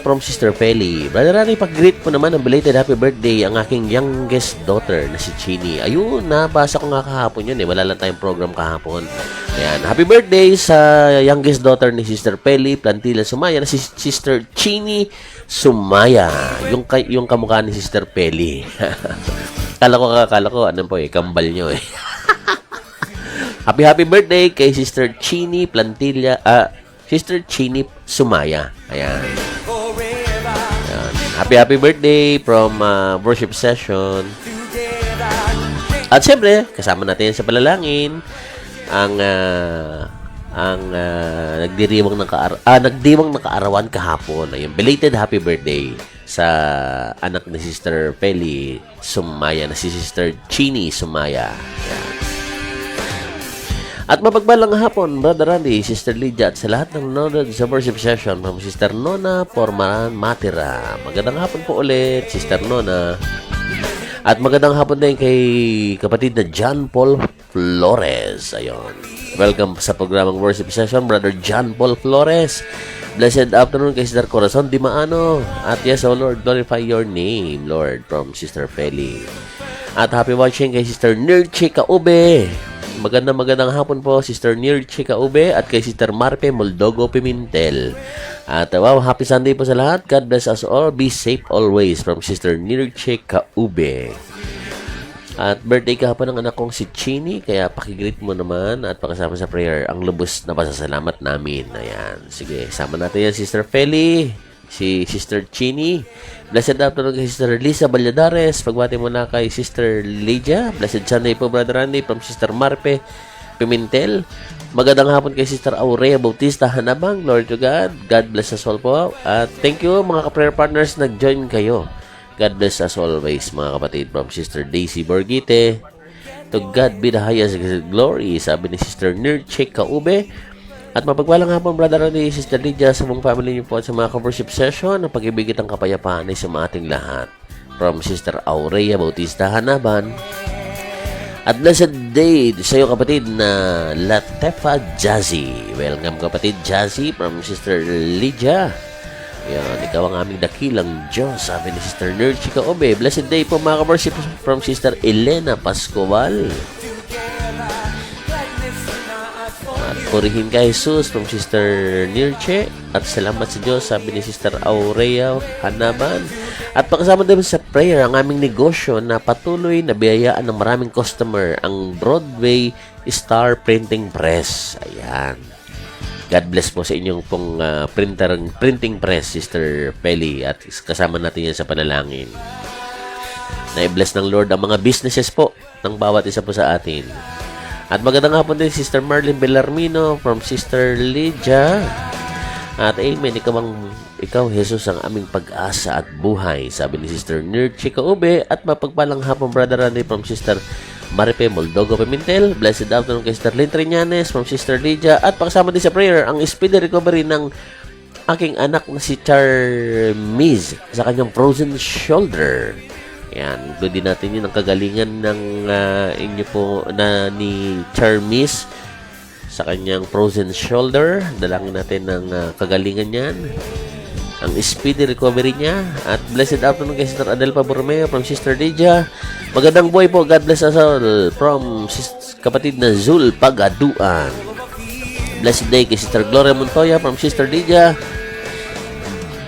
from Sister Feli, Brother Rani, pag-greet po naman ng belated happy birthday ang aking youngest daughter na si Chini. Ayun, nabasa ko nga kahapon yun eh. Wala lang tayong program kahapon. Ayan, happy birthday sa youngest daughter ni Sister Feli Plantilla Sumaya na si Sister Chini Sumaya. Yung kamukha ni Sister Feli. Kala ko, ano po eh, kambal nyo eh. Happy birthday kay Sister Chini Plantilla, Sister Chini Sumaya. Ayan. Ayan. Happy birthday from worship session. At siyempre, kasama natin sa palalangin ang nagdiwang ng kaarawan kahapon. Ayun, belated happy birthday sa anak ni Sister Feli Sumaya na si Sister Chini Sumaya. Ayan. At mapagbalang hapon, Brother Randy, Sister Lydia, at sa lahat ng nanonood sa worship session from Sister Nona Pormaran Matira. Magandang hapon po ulit, Sister Nona. At magandang hapon din kay kapatid na John Paul Flores. Ayun. Welcome sa programang worship session, Brother John Paul Flores. Blessed afternoon kay Sister Corazon Di Maano. At yes, O Lord, glorify your name, Lord, from Sister Feli. At happy watching kay Sister Nirchi Kaube. Magandang hapon po, Sister Nirchi Kaube at kay Sister Marpe Moldogo Pimentel. At wow, happy Sunday po sa lahat. God bless us all. Be safe always from Sister Nirchi Kaube. At birthday kahapon ng anak kong si Chini, kaya pakigreet mo naman at pakasama sa prayer ang lubos na pasasalamat namin. Ayan, sige, sama natin yan, Sister Feli. si Sister Chini. Blessed afternoon kay Sister Lisa Valladares. Pagbati mo na kay Sister Lydia. Blessed Sunday po, Brother Randy, from Sister Marpe Pimentel. Magandang hapon kay Sister Aurea Bautista Hanabang. Glory to God. God bless us all po. At thank you mga ka-prayer partners, nag-join kayo. God bless us always mga kapatid. From Sister Daisy Borgite. To God be the highest glory, sabi ni Sister Nirche Kaube. At mapagpalang hapon, Brother Randy, Sister Lydia, sa mong family niyo po at sa mga worship session, ang pag-ibig at ang kapayapaan ay sa ating lahat. From Sister Aurea Bautista Hanaban. At blessed day sa iyo kapatid na Latefa Jazzy. Welcome kapatid Jazzy from Sister Lydia. Yan, ikaw ang aming dakilang Diyos, sabi ni Sister Nirche Kaube. Blessed day po mga worship from Sister Elena Pascual. At purihin kay Jesus from Sister Nirche. At salamat sa Diyos, sabi ni Sister Aurea Hanaban. At pakasama din sa prayer ang aming negosyo na patuloy na biyayaan ng maraming customer, ang Broadway Star Printing Press. Ayan. God bless po sa inyong pong printing press, Sister Peli. At kasama natin yan sa panalangin. Na-bless ng Lord ang mga businesses po ng bawat isa po sa atin. At magandang hapon din Sister Marlene Bellarmino from Sister Lydia. At amen, ikaw Jesus ang aming pag-asa at buhay, sabi ni Sister Nirche Kaube. At mapagpalang hapon Brother Randy from Sister Maripe Moldogo Pimentel. Blessed afternoon kay Sister Lynn Triñanes from Sister Lydia. At pakasama din sa prayer ang speedy recovery ng aking anak na si Charmiz sa kanyang frozen shoulder. Yan, include natin yun ang kagalingan ng inyo po na ni Charmiz sa kanyang frozen shoulder. Dalangin natin ng kagalingan yan, ang speedy recovery niya. At blessed afternoon kay Sister Adelpa Borromeo from Sister Lydia. Magandang buhay po, God bless us all, from kapatid na Zul Pagaduan. Blessed day kay Sister Gloria Montoya from Sister Lydia.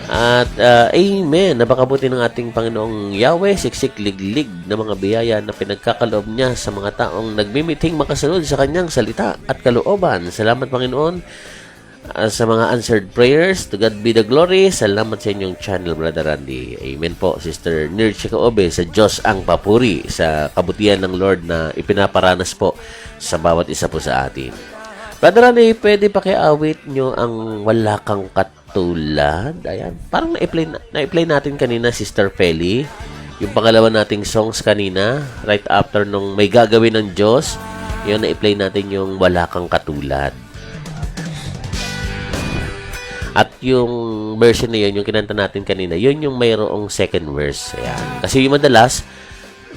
At amen, napakabuti ng ating Panginoong Yahweh, siksik liglig na mga biyaya na pinagkakaloob niya sa mga taong nagmimiting makasunod sa kanyang salita at kalooban. Salamat Panginoon sa mga answered prayers. To God be the glory. Salamat sa inyong channel, Brother Randy. Amen po, Sister Nirche Kaobe. Sa Diyos ang papuri sa kabutihan ng Lord na ipinaparanas po sa bawat isa po sa atin. Brother Randy, pwede pa awit nyo ang Wala Kang Katulad? Ayan. Parang na-play natin kanina, Sister Feli. Yung pangalawa nating songs kanina, right after nung May Gagawin ng Diyos, yun, na-play natin yung Wala Kang Katulad. At yung version na yun, yung kinanta natin kanina, yun yung mayroong second verse. Ayan. Kasi yung madalas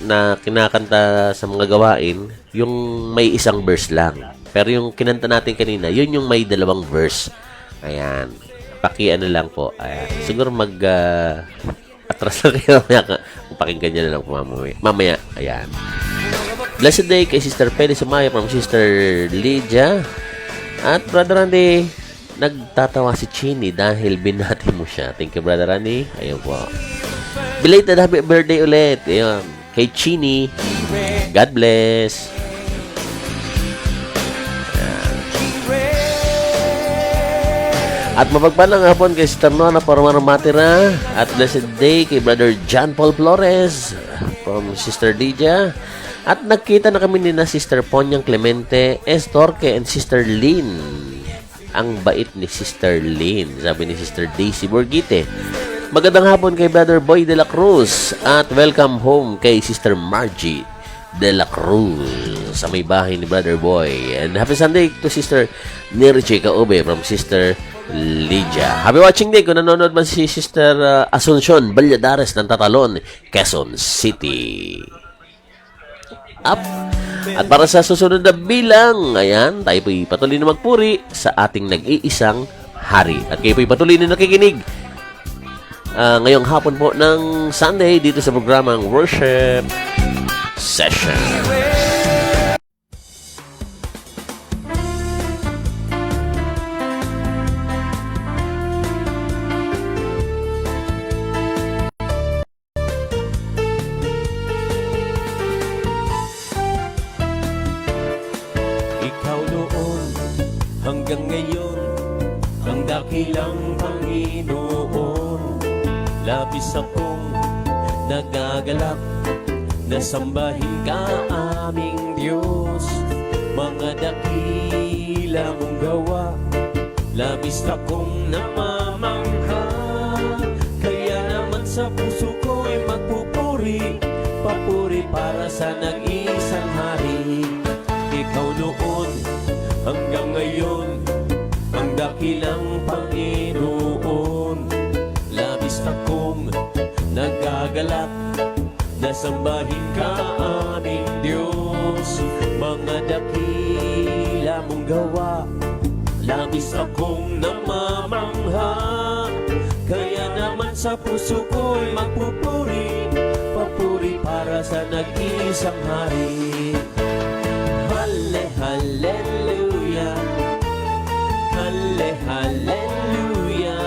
na kinakanta sa mga gawain, yung may isang verse lang. Pero yung kinanta natin kanina, yun yung may dalawang verse. Ayan. Pakiano lang po. Ayan. Siguro atras lang kayo. Pakinggan nyo na lang po mamaya. Ayan. Blessed day kay Sister Peli Sumaya from Sister Lydia. At Brother Randy, nagtatawa si Chini dahil binati mo siya. Thank you, Brother Randy. Ayun po. Belated happy birthday ulit. Ayun. Kay Chini. God bless. At mapagpalang hapon kay Sister Nona Parmanamatira. At blessed day kay Brother John Paul Flores from Sister Lydia. At nagkita na kami ni na Sister Ponyang Clemente Estorque and Sister Lynn. Ang bait ni Sister Lynn, sabi ni Sister Daisy Borgite. Magandang hapon kay Brother Boy de la Cruz. At welcome home kay Sister Margie de la Cruz sa may bahay ni Brother Boy. And happy Sunday to Sister Nirche Kaobe from Sister Lydia. Happy watching day kung nanonood man si Sister Asuncion Valladares ng Tatalon, Quezon City. Up. At para sa susunod na bilang, ayan, tayo po'y patuloy na magpuri sa ating nag-iisang hari. At kayo po'y patuloy na nakikinig ngayong hapon po ng Sunday dito sa programang Worship Session. Hanggang ngayon, ang dakilang Panginoon, Labis akong nagagalak na sambahin ka aming Diyos. Mga dakila mong gawa, labis akong namamangha. Kaya naman sa puso ko'y magpupuri, papuri para sa nag-iisang hari. Ikaw noon hanggang ngayon, ang dakilang Panginoon. Labis akong nagagalak na sambahin ka aming Diyos. Mga dakila mong gawa, labis akong namamangha. Kaya naman sa puso ko'y magpupuri, papuri para sa nag-iisang hari. Halle, hallelujah, halle, hallelujah,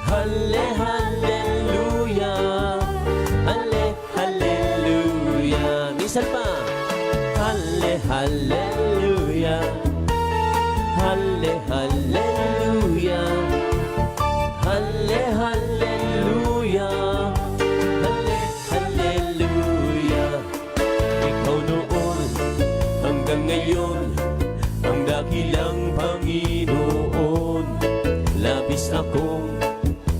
halle, hallelujah, halle, hallelujah. Minsan pa, halle, hallelujah, halle, hallelujah, halle, hallelujah, halle, hallelujah. Ikaw noon hanggang ngayon, ang dakilang Panginoon. Labis akong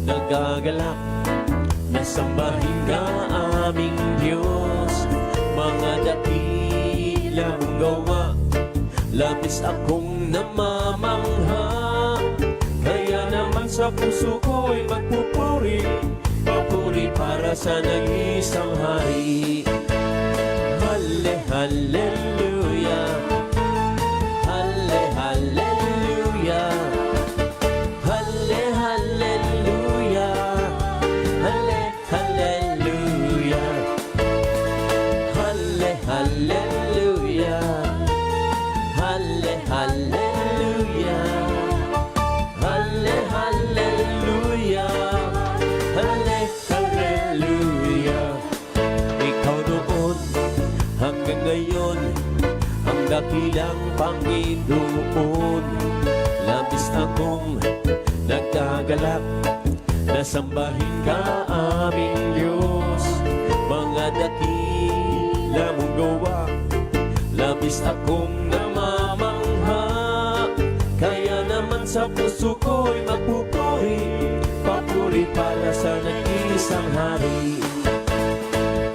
nagagalak na sambahin ka aming Diyos. Mga dakila mong gawa, labis akong namamangha. Kaya naman sa puso ko'y magpupuri, papuri para sa nag-iisang hari. Halle, hallelujah, halle, hallelujah, halle, hallelujah, halle, hallelujah, halle, hallelujah, halle, hallelujah, halle, hallelujah, halle, hallelujah. Ikaw noon hanggang ngayon, ang dakilang Panginoon. Labis akong nagagalak na sambahin ka aming Diyos. Mga dakila mong gawa, labis akong namamangha. Kaya naman sa puso ko'y magpupuri, papuri para sa nag-iisang hari.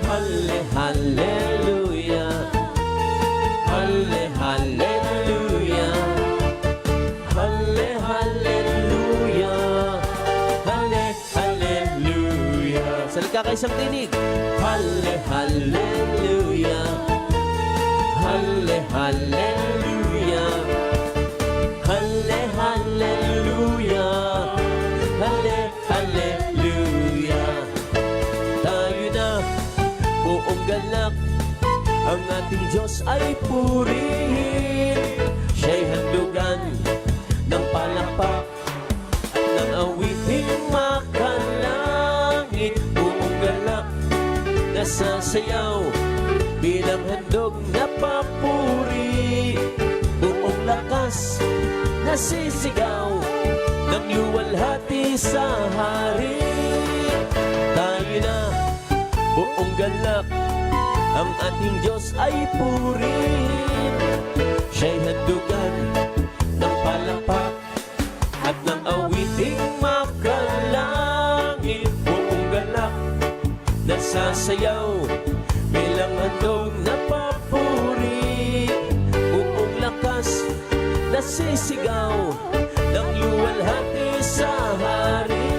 Halle, hallelujah, halle, hallelujah, halle, hallelujah, halle, hallelujah. Salika ka isang tinig. Halle, hallelujah, halle, hallelujah, halle, hallelujah, halle, hallelujah. Tayo na buong galak, ang ating Diyos ay purihin. Siya'y handugan ng palakpak at ng awiting makalangit. Buong galak nasasayaw bilang handog na papuri. Buong lakas nasisigaw ng luwalhati sa hari. Tayo na buong galak, ang ating Diyos ay purihin. Siya'y handugan ng palakpak at ng awiting makalangit. Buong galak nasasayaw bilang handog na papuri. Buong lakas nasisigaw ng luwalhati sa hari.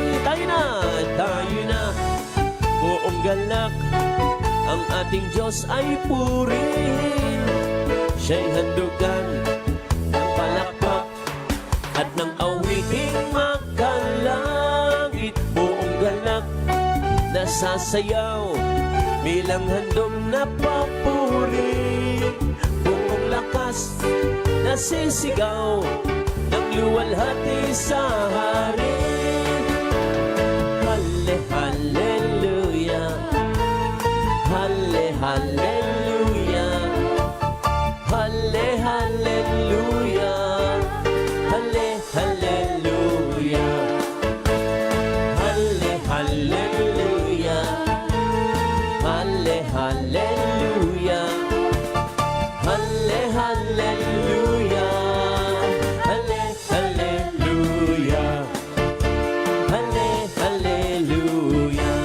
Tayo na buong galak, ang ating Diyos ay purihin. Siya'y handugan ng palakpak at ng awiting makalangit. Buong galak nasasayaw bilang handog na papuri. Buong lakas nasisigaw ng luwalhati sa hari. Halle, hallelujah, halle, hallelujah, halle, hallelujah, halle, hallelujah, halle, hallelujah. hallelujah. Hallelujah. Hallelujah. Hallelujah.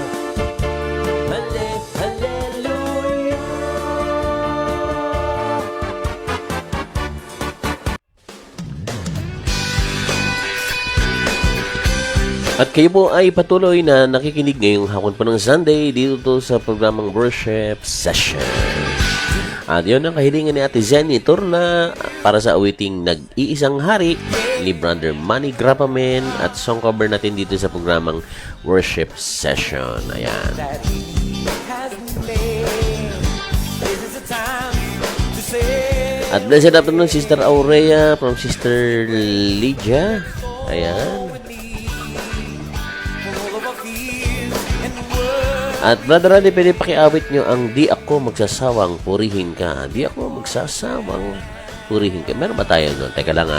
At kayo po ay patuloy na nakikinig ngayong hapon po ng Sunday dito to sa programang Worship Session. At yun ang kahilingan ni Ate Zenny Turla para sa awiting Nag-iisang Hari ni Brother Manny Grapamen at song cover natin dito sa programang Worship Session. Ayan. At blessed afternoon, Sister Aurea from Sister Lydia. Ayan. At Brother Randy, pwede pakiawit nyo ang Di Ako Magsasawang Purihin Ka. Di Ako Magsasawang Purihin Ka. Meron ba tayo doon? Teka lang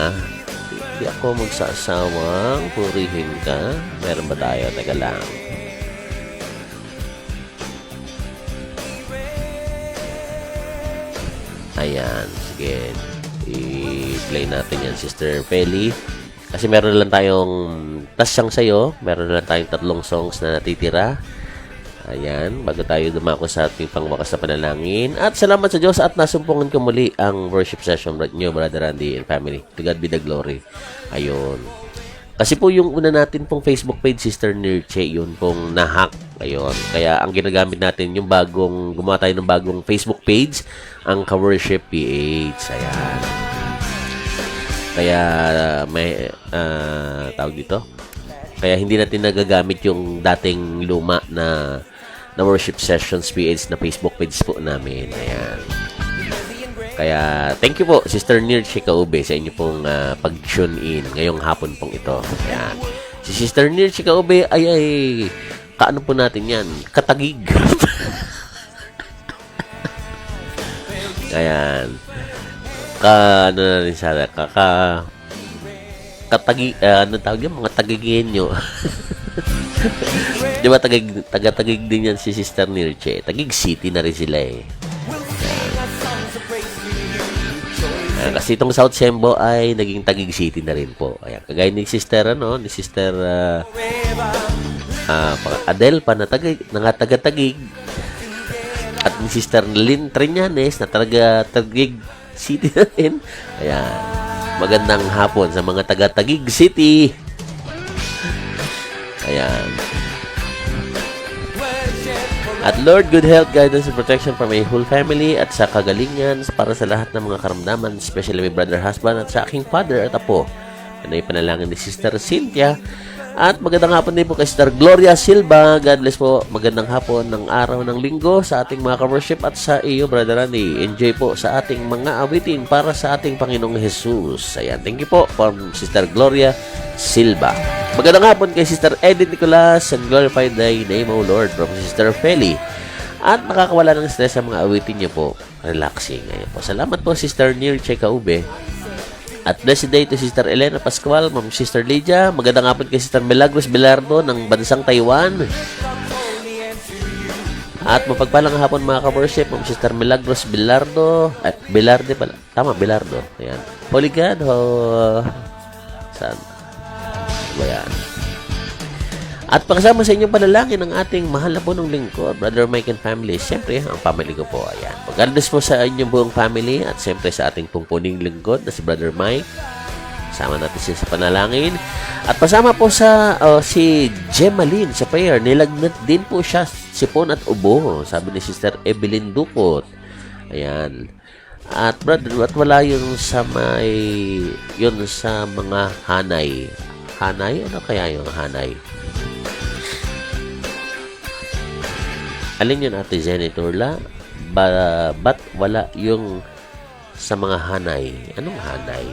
Di Ako Magsasawang Purihin Ka. Meron ba tayo? Teka lang. Ayan. Sige. I-play natin yan, Sister Feli. Kasi meron lang tayong Tas Siyang Sayo. Meron lang tayong 3 songs na natitira. Ayan, bago tayo dumako sa ating pangwakas na panalangin. At salamat sa Diyos at nasumpungan ko muli ang worship session nyo, Brother Randy and family. To God be the glory. Ayun. Kasi po yung una natin pong Facebook page, Sister Nirche, yun pong nahack. Ayun. Kaya ang ginagamit natin, yung gumawa tayo ng bagong Facebook page, ang Ka-Worship PH. Ayan. Kaya may, tawag dito? Kaya hindi natin nagagamit yung dating luma na Worship Sessions PH na Facebook page po namin. Ayan. Kaya, thank you po, Sister Nirche Kaube, sa inyo pong pag-tune in ngayong hapon pong ito. Ayan. Si Sister Nirche Kaube ay kaano po natin yan? Katagig. Ayan. Ano na rin sana? Ano tawag yan? Mga tagigenyo. Di ba taga-tagig din yan si Sister Nirche? Tagig City na rin sila eh. Kasi itong South Sembo ay naging Tagig City na rin po. Ayan, kagaya ni Sister Adel pa na taga-Tagig. At ni Sister Lynn Triñanes na taga-Tagig City na rin. Ayan. Magandang hapon sa mga taga-Tagig City. Ayan. At Lord, good health, guidance, and protection for my whole family at sa kagalingan para sa lahat ng mga karamdaman, especially my brother, husband, at sa aking father at apo. Ano yung panalangin ni Sister Cynthia. At magandang hapon din po kay Sister Gloria Silva. God bless po. Magandang hapon ng araw ng linggo sa ating mga ka-worship at sa iyo, Brother Randy. Enjoy po sa ating mga awitin para sa ating Panginoong Jesus. Ayan, thank you po from Sister Gloria Silva. Magandang hapon kay Sister Edith Nicolas and glorify thy name, O Lord, from Sister Feli. At nakakawala ng stress sa mga awitin niyo po. Relaxing. Ayan po. Salamat po, Sister Nirche Kaube. At blessed day to Sister Elena Pascual, Ma'am Sister Lydia. Magandang hapon kay Sister Milagros Belardo ng bansang Taiwan. At mapagpalang hapon mga ka-worship, Ma'am Sister Milagros Belardo. At Belarde pala. Tama, Belardo. Ayan. Holy God, saan? Ayan. At pakasama sa inyong panalangin ng ating mahal na punong lingkod, Brother Mike and family. Siyempre, ang family ko po. Ayan. Mag-alas po sa inyong buong family at siyempre sa ating pong puning lingkod na si Brother Mike. Sama natin siya sa panalangin. At pasama po sa si Gemaline sa prayer. Nilagnat din po siya sipon at ubo. Sabi ni Sister Evelyn Dupot. Ayan. At brother, at wala yun sa mga hanay. Hanay? Ano kaya yung hanay? Alin yun, Ate Zenny Turla? Ba't wala yung sa mga hanay? Anong hanay?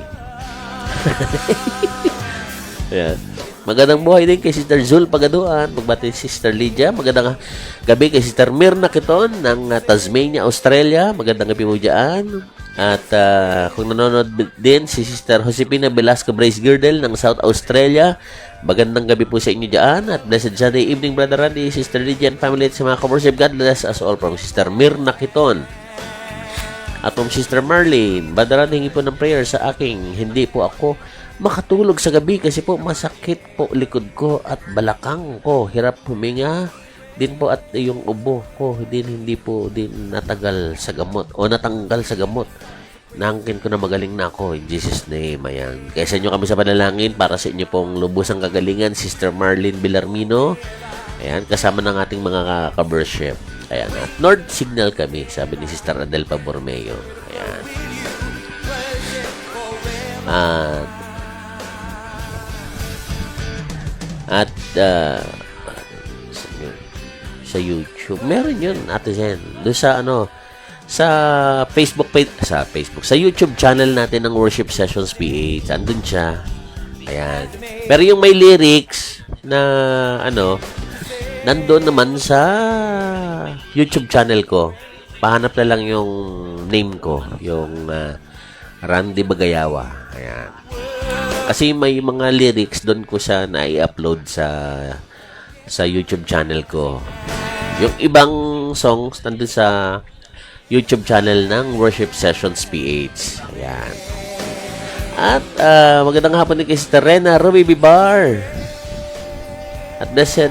Ayan. Magandang buhay din kay Sister Zul Pagaduan. Pagbati si Sister Lydia. Magandang gabi kay Sister Mirna Kiton ng Tasmania, Australia. Magandang gabi mo dyan. At kung nanonood din si Sister Josepina Velasco Brace Girdle ng South Australia. Magandang gabi po sa inyo dyan. At blessed Sunday evening, Brother Randy, Sister Lydia and family at sa mga ka-worship. God bless us all from Sister Mirna Kiton. At from Sister Marlene, Badaran, hingi po ng prayer sa aking hindi po ako makatulog sa gabi kasi po masakit po likod ko at balakang ko. Hirap huminga din po at yung ubo ko hindi po din natanggal sa gamot. Naangkin ko na magaling na ako in Jesus name. Ayan. Kaya sa inyo kami sa panalangin para sa inyo pong lubusang kagalingan, Sister Marlene Villarmino. Ayan, kasama ng ating mga ka-worship. Ayan, at North Signal kami, sabi ni Sister Adelpa Bormeo. Ayan. At sa YouTube, meron yun, Ate Zen. Doon sa sa YouTube channel natin ng Worship Sessions PH. Andun siya. Ayan. Pero yung may lyrics na nandun naman sa YouTube channel ko. Pahanap na lang yung name ko, yung Randy Bagayawa. Ayan. Kasi may mga lyrics doon ko siya na i-upload sa YouTube channel ko. Yung ibang songs nandun sa YouTube channel ng Worship Sessions PH. Ayan. At magandang hapon din kay Sister Rena Ruby Bibar. At blessed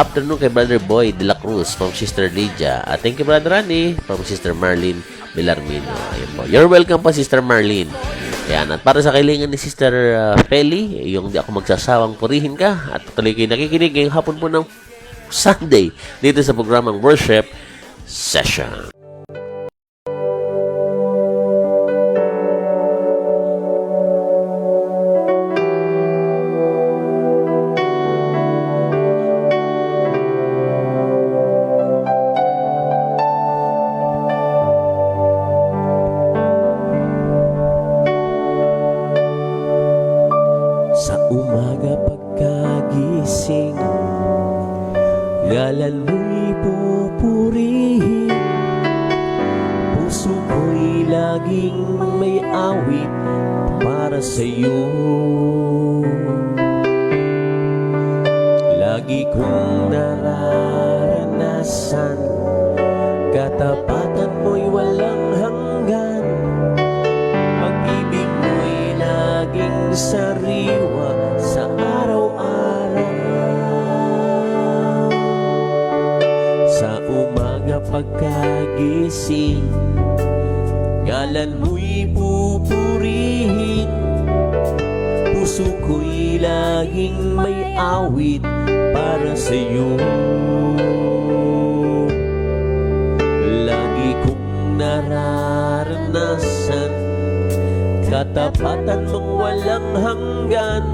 afternoon kay Brother Boy de la Cruz from Sister Lydia. At thank you, Brother Randy, from Sister Marlene Villarmino. Ayan po. You're welcome po, Sister Marlene. Ayan. At para sa kailangan ni Sister Feli, yung di ako magsasawang purihin ka at tuloy kayo nakikinig ngayong hapon po ng Sunday dito sa programang Worship Session. Sa umaga pagkagising, ngalan mo'y pupurihin. Puso ko'y laging may awit para sa'yo. Lagi kong nararanasan, katapatan mo'y walang hanggan. Pag-ibig mo'y laging sariwa sa araw-araw. Sa umaga pagkagising, ngalan mo'y pupurihin. Puso ko'y laging may awit para sa'yo. Lagi kong nararanasan, katapatan mong walang hanggan.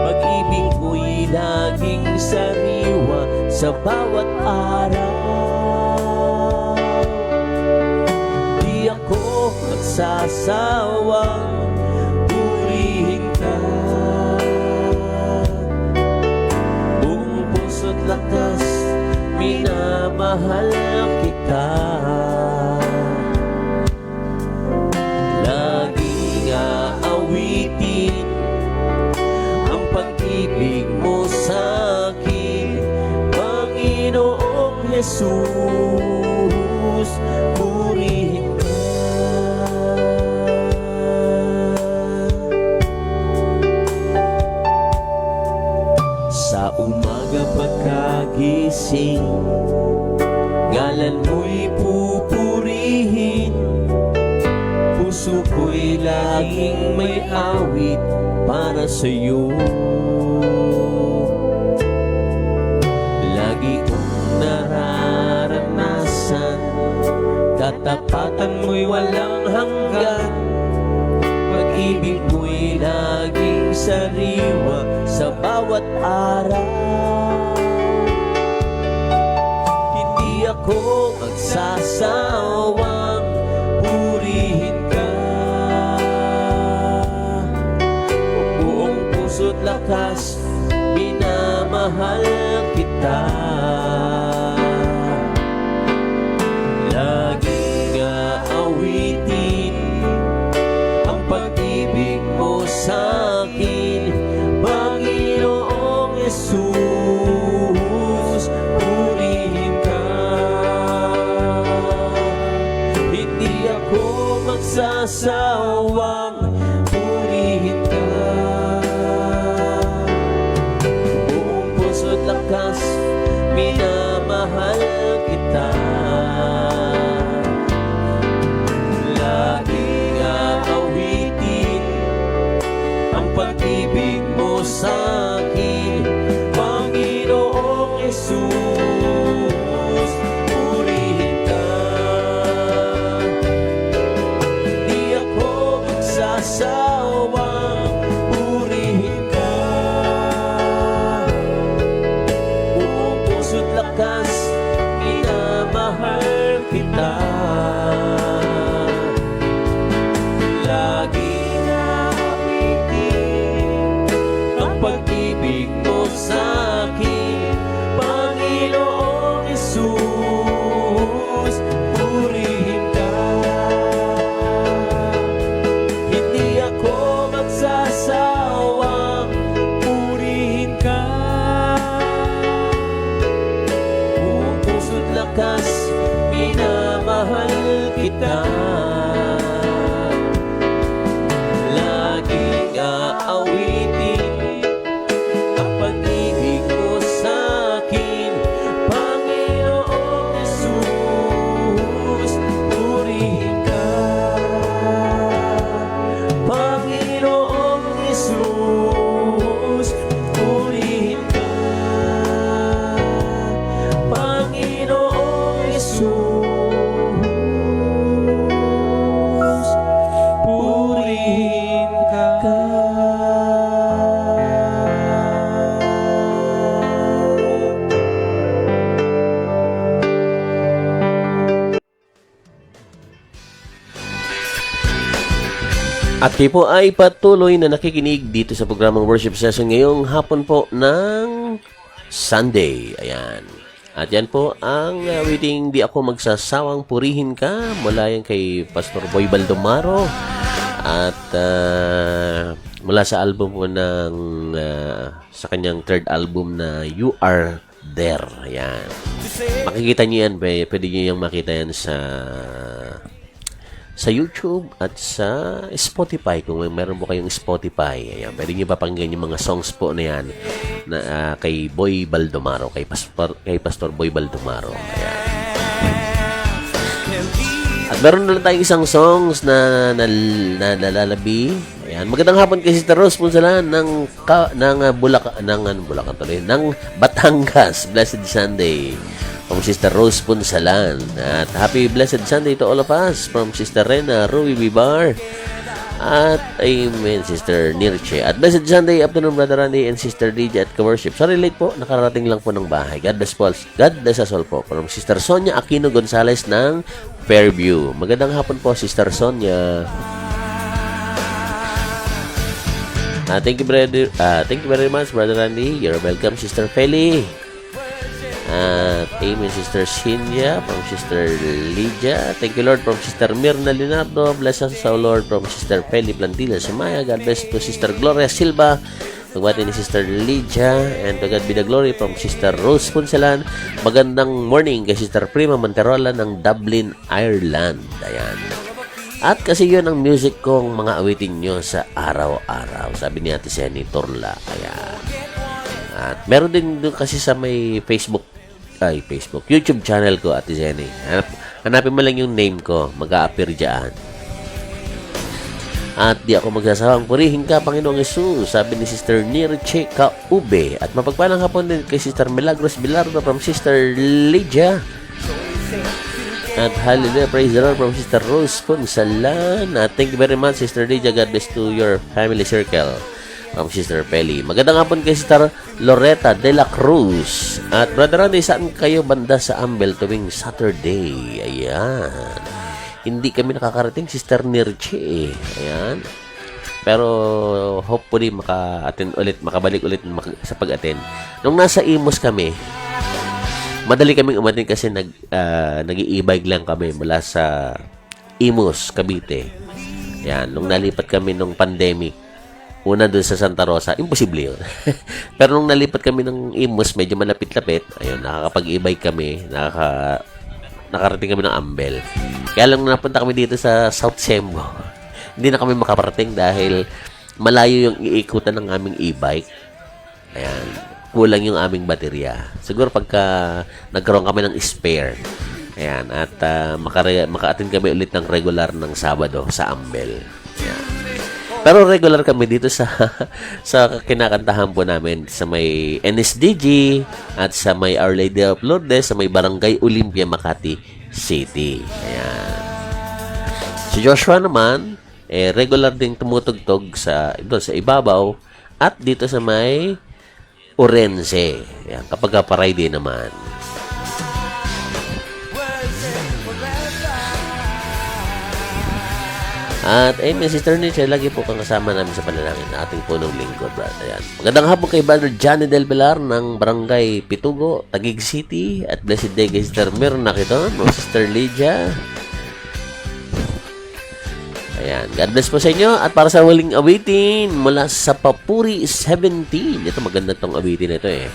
Pag-ibig mo'y laging sariwa sa bawat araw. Di ako magsasawang purihin ka. Buong puso't lakas, minamahal kita. Laging aawitin ang pag-ibig mo sa'kin, Panginoong Jesus, purihin ka. Sa umaga pagkagising, ngalan mo'y pupurihin. Puso ko'y laging may awit para sa'yo. Lagi kong nararanasan, katapatan mo'y walang hanggan. Pag-ibig mo'y laging sariwa sa bawat araw. Hindi ako magsasawang purihin ka. Buong puso't lakas, minamahal kita. Laging aawitin ang pag-ibig mo sa'kin, Panginoong Jesus, purihin ka. Hindi sasawang purihin ka. Buong puso't lakas, minamahal kita. Laging aawitin ang pag-ibig mo sa'kin, Panginoong Jesus. Purihin ka. Di ako magsasawang purihin ka. Buong puso't lakas, minamahal kita. Laging aawitin ang pag-ibig mo sa'kin, Panginoong Jesus. Purihin ka. Hindi ako magsasawang purihin ka. Buong puso't lakas, minamahal kita. Laging aawitin ang pag-ibig mo sa'kin, Panginoong Jesus. Purihin ka. Panginoong Jesus. Purihin ka. Panginoong Jesus. Purihin ka. At kayo po ay patuloy na nakikinig dito sa programang Worship Session ngayong hapon po ng Sunday. Ayan. At yan po ang awiting Di Ako Magsasawang Purihin Ka mula yan kay Pastor Boy Baldomaro. At mula sa album po ng sa kanyang third album na You Are There. Ayan. Makikita niyo yan. Pwede niyo yung makita yan sa YouTube at sa Spotify kung meron po kayong Spotify. Ayan, pwede niyo papakinggan yung mga songs po na yan na kay Boy Baldomaro, kay Pastor Boy Baldomaro. Ayan. At meron na tayong isang songs na nalalabi. Ayan, magandang hapon kay Sister Rose Punsalan ng Batangas. Blessed Sunday from Sister Rose Punsalan. At happy blessed Sunday to all of us from Sister Rena Ruby Bibar. At amen, Sister Nirche. At blessed Sunday afternoon, Brother Randy and Sister Lydia at ka-worship. Sorry late po, nakarating lang po ng bahay. God bless us all po. From Sister Sonia Aquino Gonzalez ng Fairview. Magandang hapon po, Sister Sonia. Thank you very much, Brother Randy. You're welcome, Sister Feli. Amen, Sister Cynthia from Sister Lydia. Thank you, Lord, from Sister Mirna Leonardo. Bless us, O Lord, from Sister Feli Plantilla Sumaya. God bless to Sister Gloria Silva. Pagbati ni Sister Lydia. And to God be the glory from Sister Rose Punsalan. Magandang morning kay Sister Prima Manterola ng Dublin, Ireland. Ayan. At kasi yun ang music kong mga awitin nyo sa araw-araw. Sabi ni Ate Senny Torla. Ayan. At meron din doon kasi sa may YouTube channel ko, Ate Zenny. Hanapin mo lang yung name ko, mag-a-appear dyan. At di ako magsasawang purihin ka, Panginoong Jesus, sabi ni Sister Nirche Kaube. At mapagpalang hapon din kay Sister Milagros Bilardo from Sister Lydia. At hallelujah, praise the Lord from Sister Rose Punsalan. At thank you very much, Sister Lydia. God bless to your family circle. From Sister Peli. Magandang hapon kay Sister Loretta de la Cruz. At Brother Randy, saan kayo banda sa Ambel tuwing Saturday? Ayan. Hindi kami nakakarating, Sister Nirche. Ayan. Pero hopefully makabalik ulit sa pag-attend. Nung nasa Imus kami, madali kaming umatin kasi nag-i-e-bike lang kami mula sa Imus, Cavite. Ayan. Nung nalipat kami nung pandemic, una doon sa Santa Rosa, imposible yun. Pero nung nalipat kami ng Imus, medyo malapit-lapit, ayun, nakakapag-e-bike kami, nakarating kami ng Ambel. Kaya lang napunta kami dito sa South Sembo. hindi na kami makaparating dahil malayo yung iikutan ng aming e-bike. Ayan, kulang yung aming baterya. Siguro pagka nagkaroon kami ng spare. Ayan, at maka-attend kami ulit ng regular ng Sabado sa Ambel. Ayan. Pero regular kami dito sa sa kinakantahan po namin sa may NSDG at sa may Our Lady of Lourdes sa may Barangay Olympia, Makati City. Ayan. Si Joshua naman, regular ding tumutugtog doon sa ibabaw at dito sa may Orense. Ayan, kapag Friday naman. At amen, Sister Nietzsche, lagi po kang kasama namin sa panalangin na ating punong lingkod, brad. Ayan. Magandang hapon kay Brother Johnny Del Pilar ng Barangay Pitugo, Taguig City. At blessed day kay Sister Mirna Kiton o Sister Lydia. Ayan. God bless po sa inyo. At para sa huling awitin mula sa Papuri 17. Ito, maganda tong awitin na ito eh.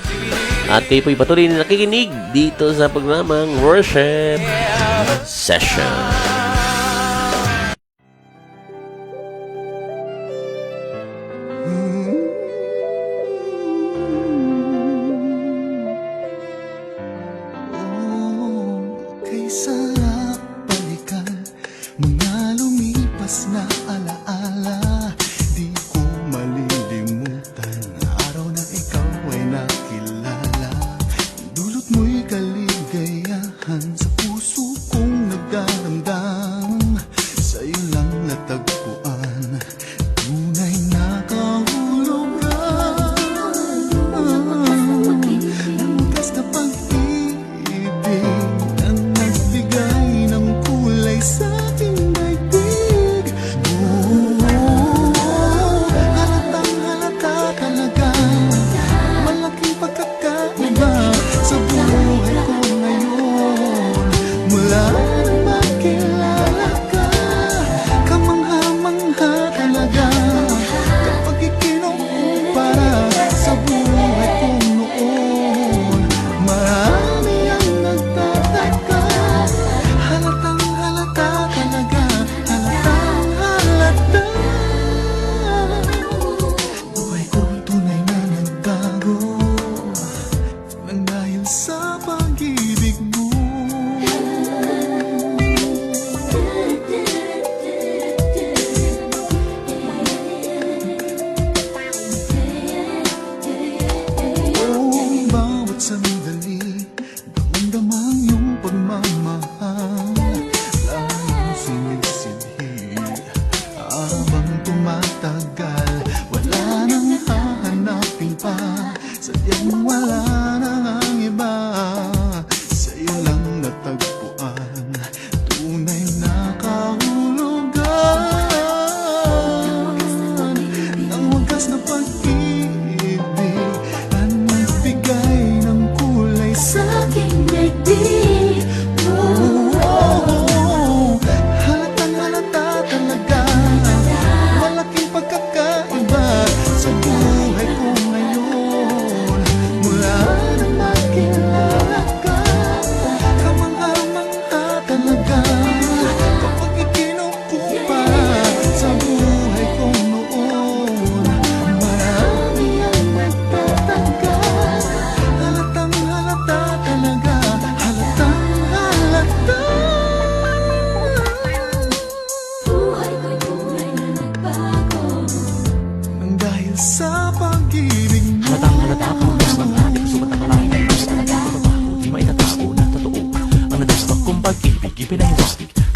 At kayo po'y patuloy na nakikinig dito sa programang Worship Session.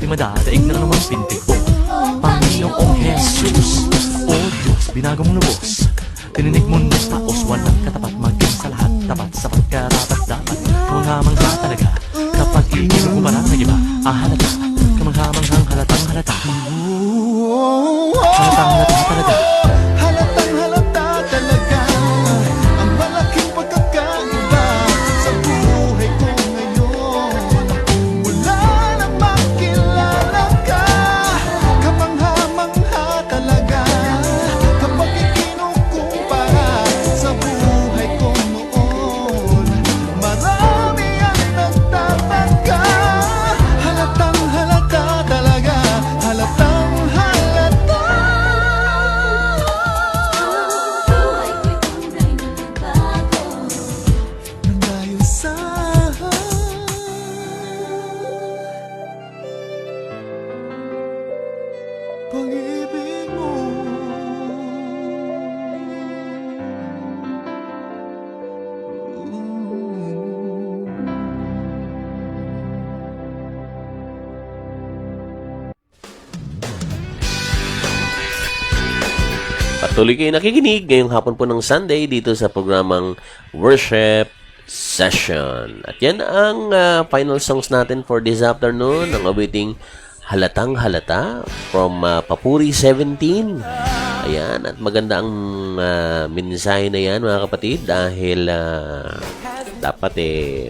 Madadaig na naman pintig ko. Panginoong Jesus, O Diyos, binagong lubos. Tininig mo ng taos, walang katapat, maging sa lahat tapat, sapat karapat dapat. Kamanghamangha talaga, kapag iinom mo parang nag-iba, halata, kamanghamanghang halatang halata. Halatang halata talaga. Halatang halata talaga ang malaking pagkakaiba sa buhay ko ngayon. Wala nang makilala ka, kamangha-mangha talaga kapag ikinukumpara sa buhay ko noon. Marami ang nagtataka, halatang halata talaga, halatang halata. Patuloy kayo nakikinig ngayong hapon po ng Sunday dito sa programang Worship Session. At yan ang final songs natin for this afternoon. Ang awiting Halatang Halata from Papuri 17. Ayan, at maganda ang mensahe na yan mga kapatid dahil dapat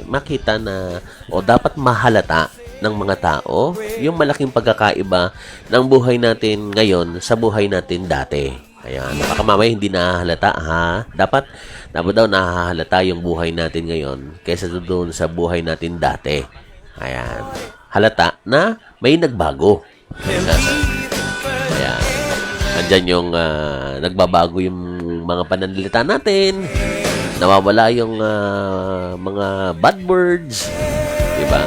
makita na o dapat mahalata ng mga tao yung malaking pagkakaiba ng buhay natin ngayon sa buhay natin dati. Ayan, baka mamaya hindi nahahalata ha. Dapat daw nahahalata yung buhay natin ngayon kaysa doon sa buhay natin dati. Ayan, halata na may nagbago. Ayan, andyan yung nagbabago yung mga pananalita natin. Nawawala yung mga bad words. Diba?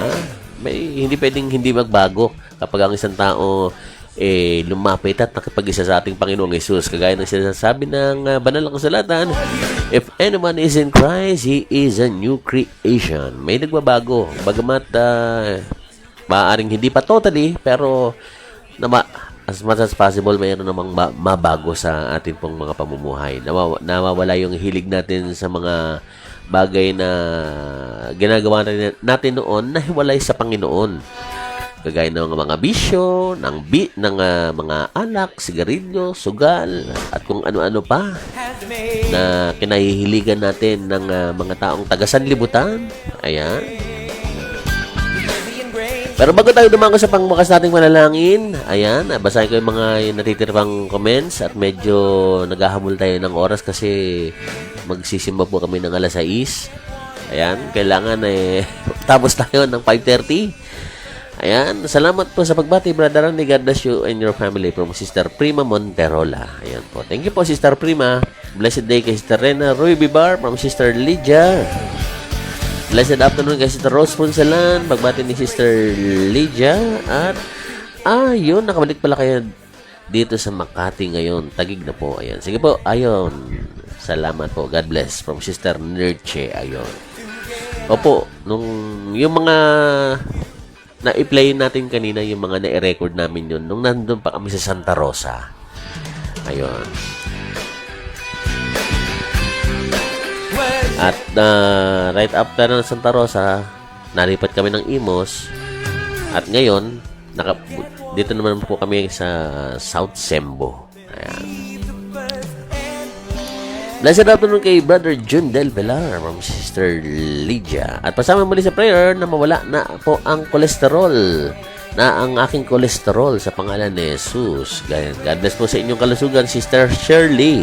Hindi pwedeng hindi magbago kapag ang isang tao lumapit at nakipag-isa sa ating Panginoong Hesus. Kagaya ng sinasabi ng banal na kasulatan, if anyone is in Christ, he is a new creation. May nagbabago. Bagamat maaaring hindi pa totally, pero as much as possible, mayroon namang mabago sa ating pong mga pamumuhay. Nawawala yung hilig natin sa mga bagay na ginagawa natin noon na hiwalay sa Panginoon. Kagaya ng mga bisyo, ng mga alak, sigarilyo, sugal, at kung ano-ano pa na kinahihiligan natin ng mga taong taga-sanlibutan. Ayan. Pero bago tayo dumango sa pangwakas nating manalangin, ayan, basahin ko yung mga natitirang comments at medyo naghahamol tayo ng oras kasi magsisimba po kami ng alas 6. Ayan, kailangan tapos tayo ng 5:30. Ayan, salamat po sa pagbati, Brother Randy. God bless you and your family from Sister Prima Monterola. Ayan po. Thank you po, Sister Prima. Blessed day kay Sister Rena Ruy Bibar from Sister Lydia. Blessed afternoon kay Sister Rose Punsalan. Pagbati ni Sister Lydia. At, yun, nakabalik pala kayo dito sa Makati ngayon. Tagig na po. Ayan. Sige po, ayon. Salamat po. God bless. From Sister Nurche. Ayon. Opo, yung mga na-i-play natin kanina, yung mga na-i-record namin yun, nung nandun pa kami sa Santa Rosa. Ayon. At right after ng Santa Rosa, nalipat kami ng Imos. At ngayon, dito naman po kami sa South Sembo. Ayan. Blessed afternoon kay Brother Jun Del Velar from Sister Lydia. At pasama muli sa prayer na mawala na po ang kolesterol. Na ang aking kolesterol sa pangalan ni Jesus. God bless po sa inyong kalusugan, Sister Shirley.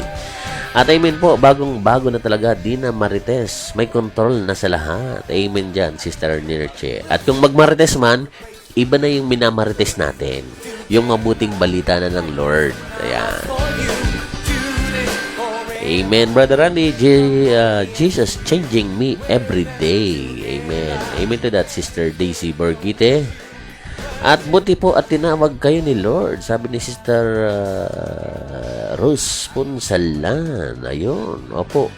At amen po, bagong-bago na talaga, Dina Marites. May control na sa lahat. Amen dyan, Sister Nirche. At kung magmarites man, iba na yung minamarites natin. Yung mabuting balita na ng Lord. Ayan. Amen, Brother Randy. Jesus changing me every day. Amen. Amen to that, Sister Daisy Borgite. At buti po at tinawag kayo ni Lord. Sabi ni Sister Rose Punsalan. Ayun. Opo.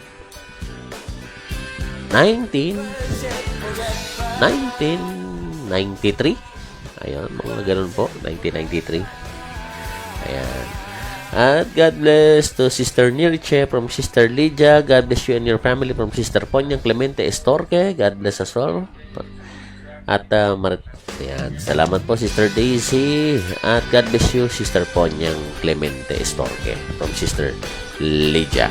1993. Ayun. Mga ganun po. 1993. Ayan. At God bless to Sister Nirche from Sister Lydia. God bless you and your family from Sister Ponyang Clemente Estorque. God bless us all. At ayan. Salamat po, Sister Daisy. At God bless you, Sister Ponyang Clemente Estorque from Sister Lydia.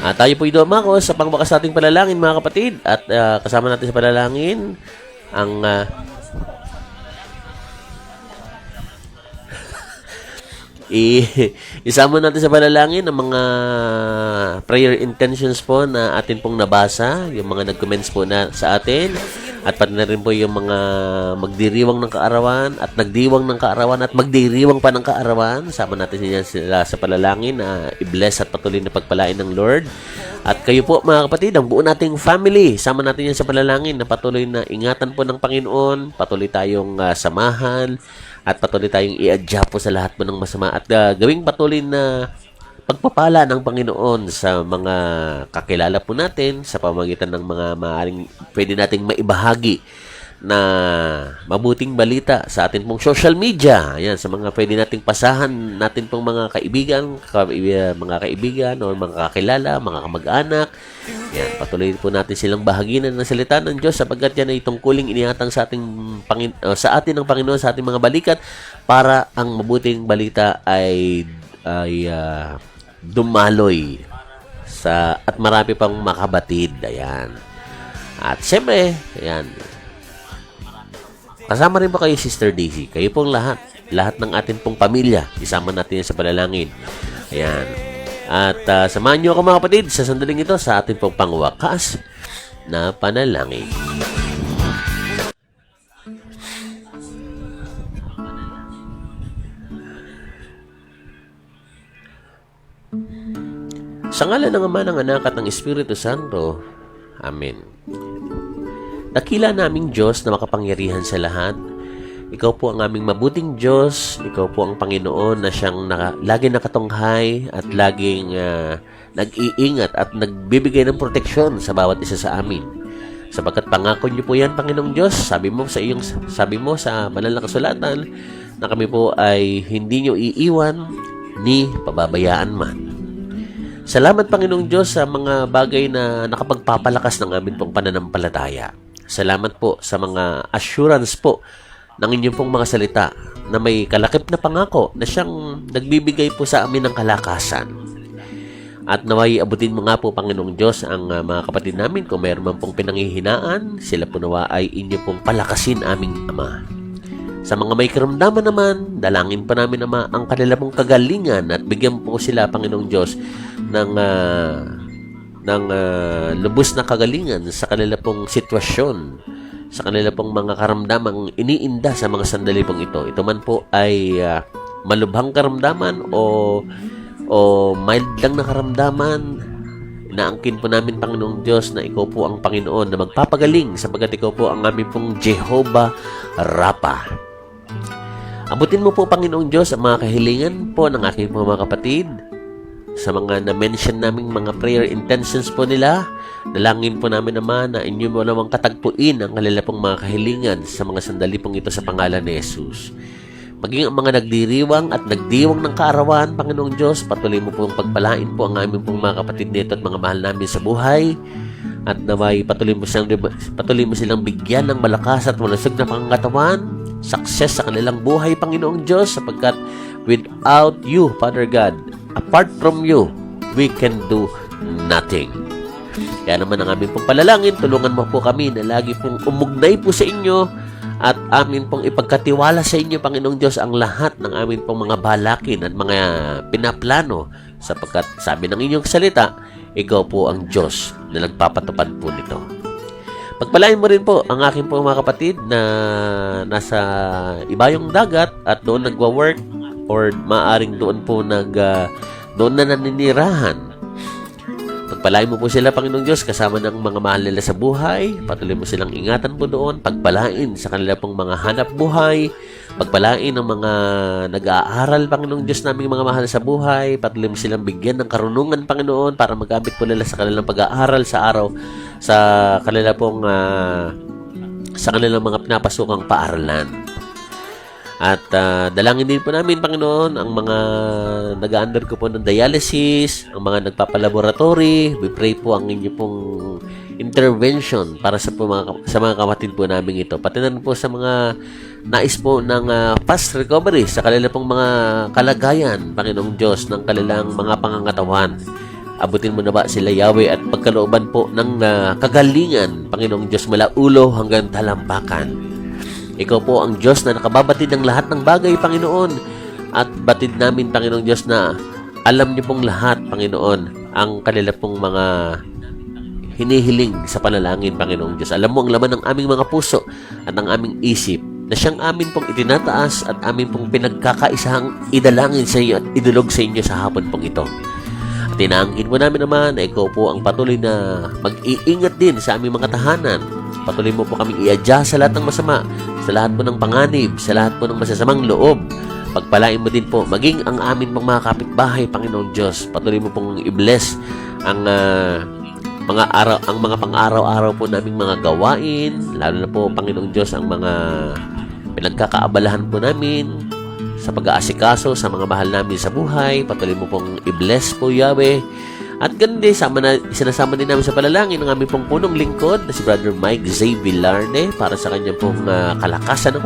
At tayo po idumako sa pangwakas nating panalangin, mga kapatid. At kasama natin sa panalangin ang isama natin sa panalangin ang mga prayer intentions po na atin pong nabasa, yung mga nag-comments po na sa atin, at pati na rin po yung mga magdiriwang ng kaarawan at nagdiwang ng kaarawan at magdiriwang pa ng kaarawan. Sama natin sila sa panalangin na i-bless at patuloy na pagpalain ng Lord. At kayo po, mga kapatid, ang buo nating family, sama natin yan sa panalangin na patuloy na ingatan po ng Panginoon, patuloy tayong samahan, at patuloy tayong i-adya po sa lahat po ng masama at gawing patuloy na pagpapala ng Panginoon sa mga kakilala po natin sa pamamagitan ng mga maaaring pwede nating maibahagi na mabuting balita sa atin pong social media. Ayan, sa mga pwede nating pasahan natin pong mga kaibigan o mga kakilala, mga kamag-anak. Ayan, patuloy po natin silang bahaginan ng salita ng Diyos sapagkat yan ay tungkuling inihatang sa sa atin ng Panginoon sa ating mga balikat para ang mabuting balita ay dumaloy at marami pang makabatid. Ayan. At siyempre, ayan, kasama rin po kayo, Sister Daisy. Kayo pong lahat ng ating pong pamilya. Isama natin yan sa panalangin. Ayan. At samahan niyo ako mga kapatid sa sandaling ito sa ating pong pangwakas na panalangin. Sa ngalan ng Ama, ng Anak at ng Espiritu Santo. Amen. Dakila naming Diyos na makapangyarihan sa lahat. Ikaw po ang aming mabuting Diyos. Ikaw po ang Panginoon na siyang laging nakatunghay at laging nag-iingat at nagbibigay ng proteksyon sa bawat isa sa amin. Sapagkat pangako niyo po yan, Panginoong Diyos. Sabi mo sa banal na kasulatan na kami po ay hindi niyo iiwan ni pababayaan man. Salamat, Panginoong Diyos, sa mga bagay na nakapagpapalakas ng amin pong pananampalataya. Salamat po sa mga assurance po ng inyong pong mga salita na may kalakip na pangako na siyang nagbibigay po sa amin ng kalakasan. At naway abutin mo nga po, Panginoong Diyos, ang mga kapatid namin kung mayroon man pong pinanghihinaan, sila po nawa ay inyo pong palakasin, aming Ama. Sa mga may karamdaman naman, dalangin pa namin, Ama, ang kanila pong kagalingan at bigyan po sila, Panginoong Diyos, ng lubos na kagalingan sa kanila pong sitwasyon, sa kanila pong mga karamdamang iniinda sa mga sandali pong ito. Ito man po ay malubhang karamdaman o mild lang na karamdaman, inaangkin po namin, Panginoong Diyos, na ikaw po ang Panginoon na magpapagaling sapagkat ikaw po ang aming pong Jehovah Rapha. Abutin mo po, Panginoong Diyos, ang mga kahilingan po ng aking mga kapatid. Sa mga na-mention naming mga prayer intentions po nila, dalangin po namin naman na inyo mo namang katagpuin ang kanila pong mga kahilingan sa mga sandali pong ito sa pangalan ni Jesus. Maging ang mga nagdiriwang at nagdiwang ng kaarawan, Panginoong Diyos, patuloy mo pong pagpalain po ang aming pong mga kapatid nito at mga mahal namin sa buhay. At naway patuloy mo silang bigyan ng malakas at malusog na pangangatawan, success sa kanilang buhay, Panginoong Diyos, sapagkat without you, Father God, apart from you, we can do nothing. Kaya naman ang aming pong palalangin, tulungan mo po kami na lagi pong umugnay po sa inyo at amin pong ipagkatiwala sa inyo, Panginoong Diyos, ang lahat ng amin pong mga balakin at mga pinaplano sapagkat sabi ng inyong salita, ikaw po ang Diyos na nagpapatupad po nito. Pagpalain mo rin po ang aking pong mga kapatid na nasa ibayong dagat at doon nagwa-work or maaring doon po doon na naninirahan. Pagpalain mo po sila, Panginoong Diyos, kasama ng mga mahal nila sa buhay. Patuloy mo silang ingatan po doon. Pagpalain sa kanila pong mga hanap buhay. Pagpalain ng mga nag-aaral, Panginoong Diyos, naming mga mahal sa buhay. Patuloy mo silang bigyan ng karunungan, Panginoon, para magamit po nila sa kanilang pag-aaral sa araw, sa kanila pong sa kanilang mga pinapasukang paaralan. At dalangin din po namin, Panginoon, ang mga nag-undergo po ng dialysis, ang mga nagpapalaboratory. We pray po ang inyo pong intervention para sa mga kapatid po namin ito. Pati na po sa mga nais po ng fast recovery sa kanila pong mga kalagayan, Panginoong Diyos, ng kanilang mga pangangatawan. Abutin mo na ba sila, Yahweh, at pagkalooban po ng kagalingan, Panginoong Diyos, mula ulo hanggang talampakan. Ikaw po ang Diyos na nakababatid ng lahat ng bagay, Panginoon. At batid namin, Panginoong Diyos, na alam niyo pong lahat, Panginoon, ang kanila pong mga hinihiling sa panalangin, Panginoong Diyos. Alam mo ang laman ng aming mga puso at ng aming isip na siyang amin pong itinataas at amin pong pinagkakaisahang idalangin sa iyo at idulog sa inyo sa hapon pong ito. At inaangkin po namin naman na ikaw po ang patuloy na mag-iingat din sa aming mga tahanan. Patuloy mo po kaming i-adya sa lahat ng masama, sa lahat po ng panganib, sa lahat po ng masasamang loob. Pagpalain mo din po, maging ang amin pong mga kapitbahay, Panginoong Diyos. Patuloy mo pong i-bless ang ang mga pang-araw-araw po naming mga gawain, lalo na po Panginoong Diyos ang mga pinagkakaabalahan po namin sa pag-aasikaso sa mga mahal namin sa buhay. Patuloy mo pong i-bless po, Yahweh. At ganun din, sinasama din namin sa panalangin ang aming pong punong lingkod na si Brother Mike Zay Villarne para sa kanyang pong kalakasan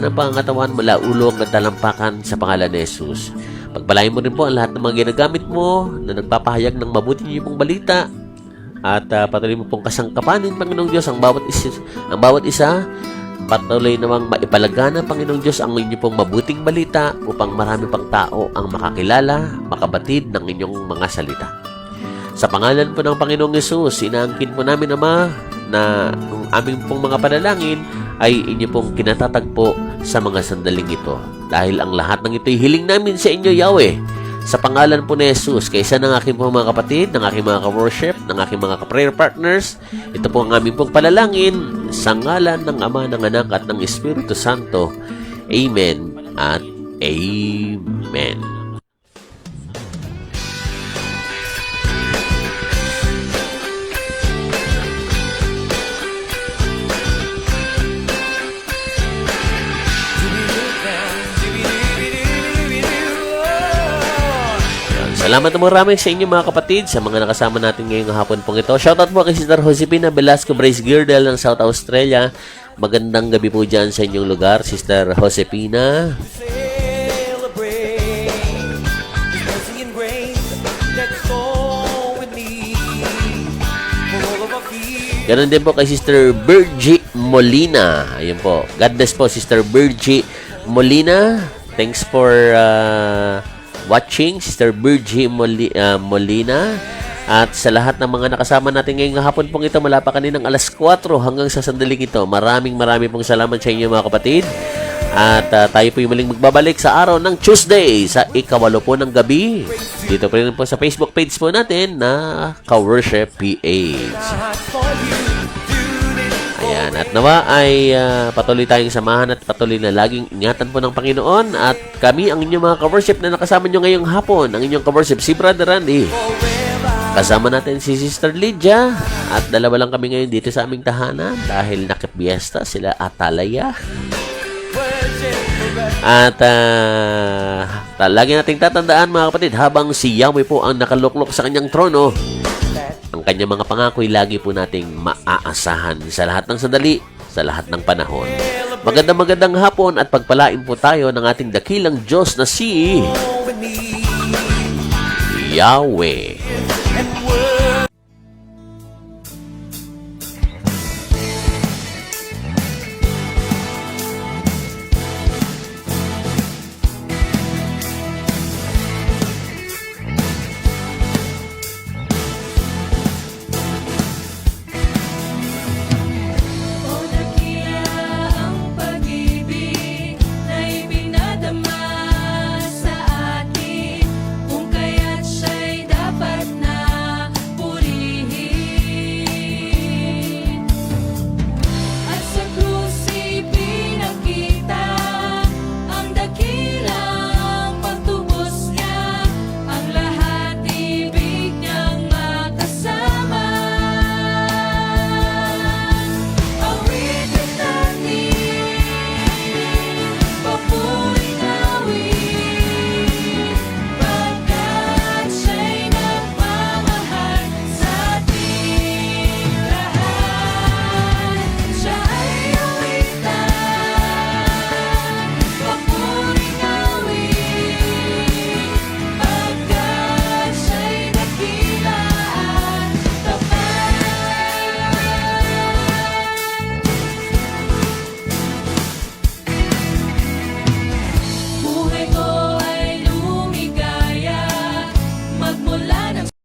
ng pangatawan mula ulo hanggang talampakan sa pangalan ni Jesus. Pagpalain mo rin po ang lahat ng mga ginagamit mo na nagpapahayag ng mabuti niyo pong balita at patuloy mo pong kasangkapanin, Panginoong Diyos, ang bawat isa. Patuloy namang maipalagana, Panginoong Diyos, ang inyo pong mabuting balita upang marami pang tao ang makakilala, makabatid ng inyong mga salita. Sa pangalan po ng Panginoong Jesus, inaangkin po namin, Ama, na ang aming pong mga panalangin ay inyo pong kinatatagpo sa mga sandaling ito. Dahil ang lahat ng ito'y hiling namin sa inyo, Yahweh. Sa pangalan po ni Jesus, kaysa ng aking pong mga kapatid, ng aking mga ka-worship, ng aking mga ka-prayer partners, ito po ang aming pong panalangin sa ngalan ng Ama, ng Anak, at ng Espiritu Santo. Amen at Amen. Salamat na marami sa inyo mga kapatid, sa mga nakasama natin ngayong hapon pong ito. Shoutout po kay Sister Josepina Velasco Brace Girdel ng South Australia. Magandang gabi po dyan sa inyong lugar, Sister Josepina. Ganon din po kay Sister Virgie Molina. Ayun po. God bless po, Sister Virgie Molina. Thanks for watching, Sister Virgie Molina. At sa lahat ng mga nakasama natin ngayong hapon pong ito mula pa kaninang alas 4 hanggang sa sandaling ito. Maraming pong salamat sa inyo mga kapatid. At tayo po yung muling magbabalik sa araw ng Tuesday sa 8:08 po ng gabi. Dito po rin po sa Facebook page po natin na Ka-Worship PH. Ayan, at nawa ay patuloy tayong samahan at patuloy na laging ingatan po ng Panginoon. At kami ang inyong mga ka-worship na nakasama nyo ngayong hapon. Ang inyong ka-worship, si Brother Randy. Kasama natin si Sister Lydia. At dalawa lang kami ngayon dito sa aming tahanan dahil nakipiesta sila Atalaya. At lagi nating tatandaan mga kapatid, habang si Yahweh po ang nakaluklok sa kanyang trono, ang kanyang mga pangako'y lagi po nating maaasahan sa lahat ng sandali, sa lahat ng panahon. Magandang hapon at pagpalain po tayo ng ating dakilang Diyos na si Yahweh.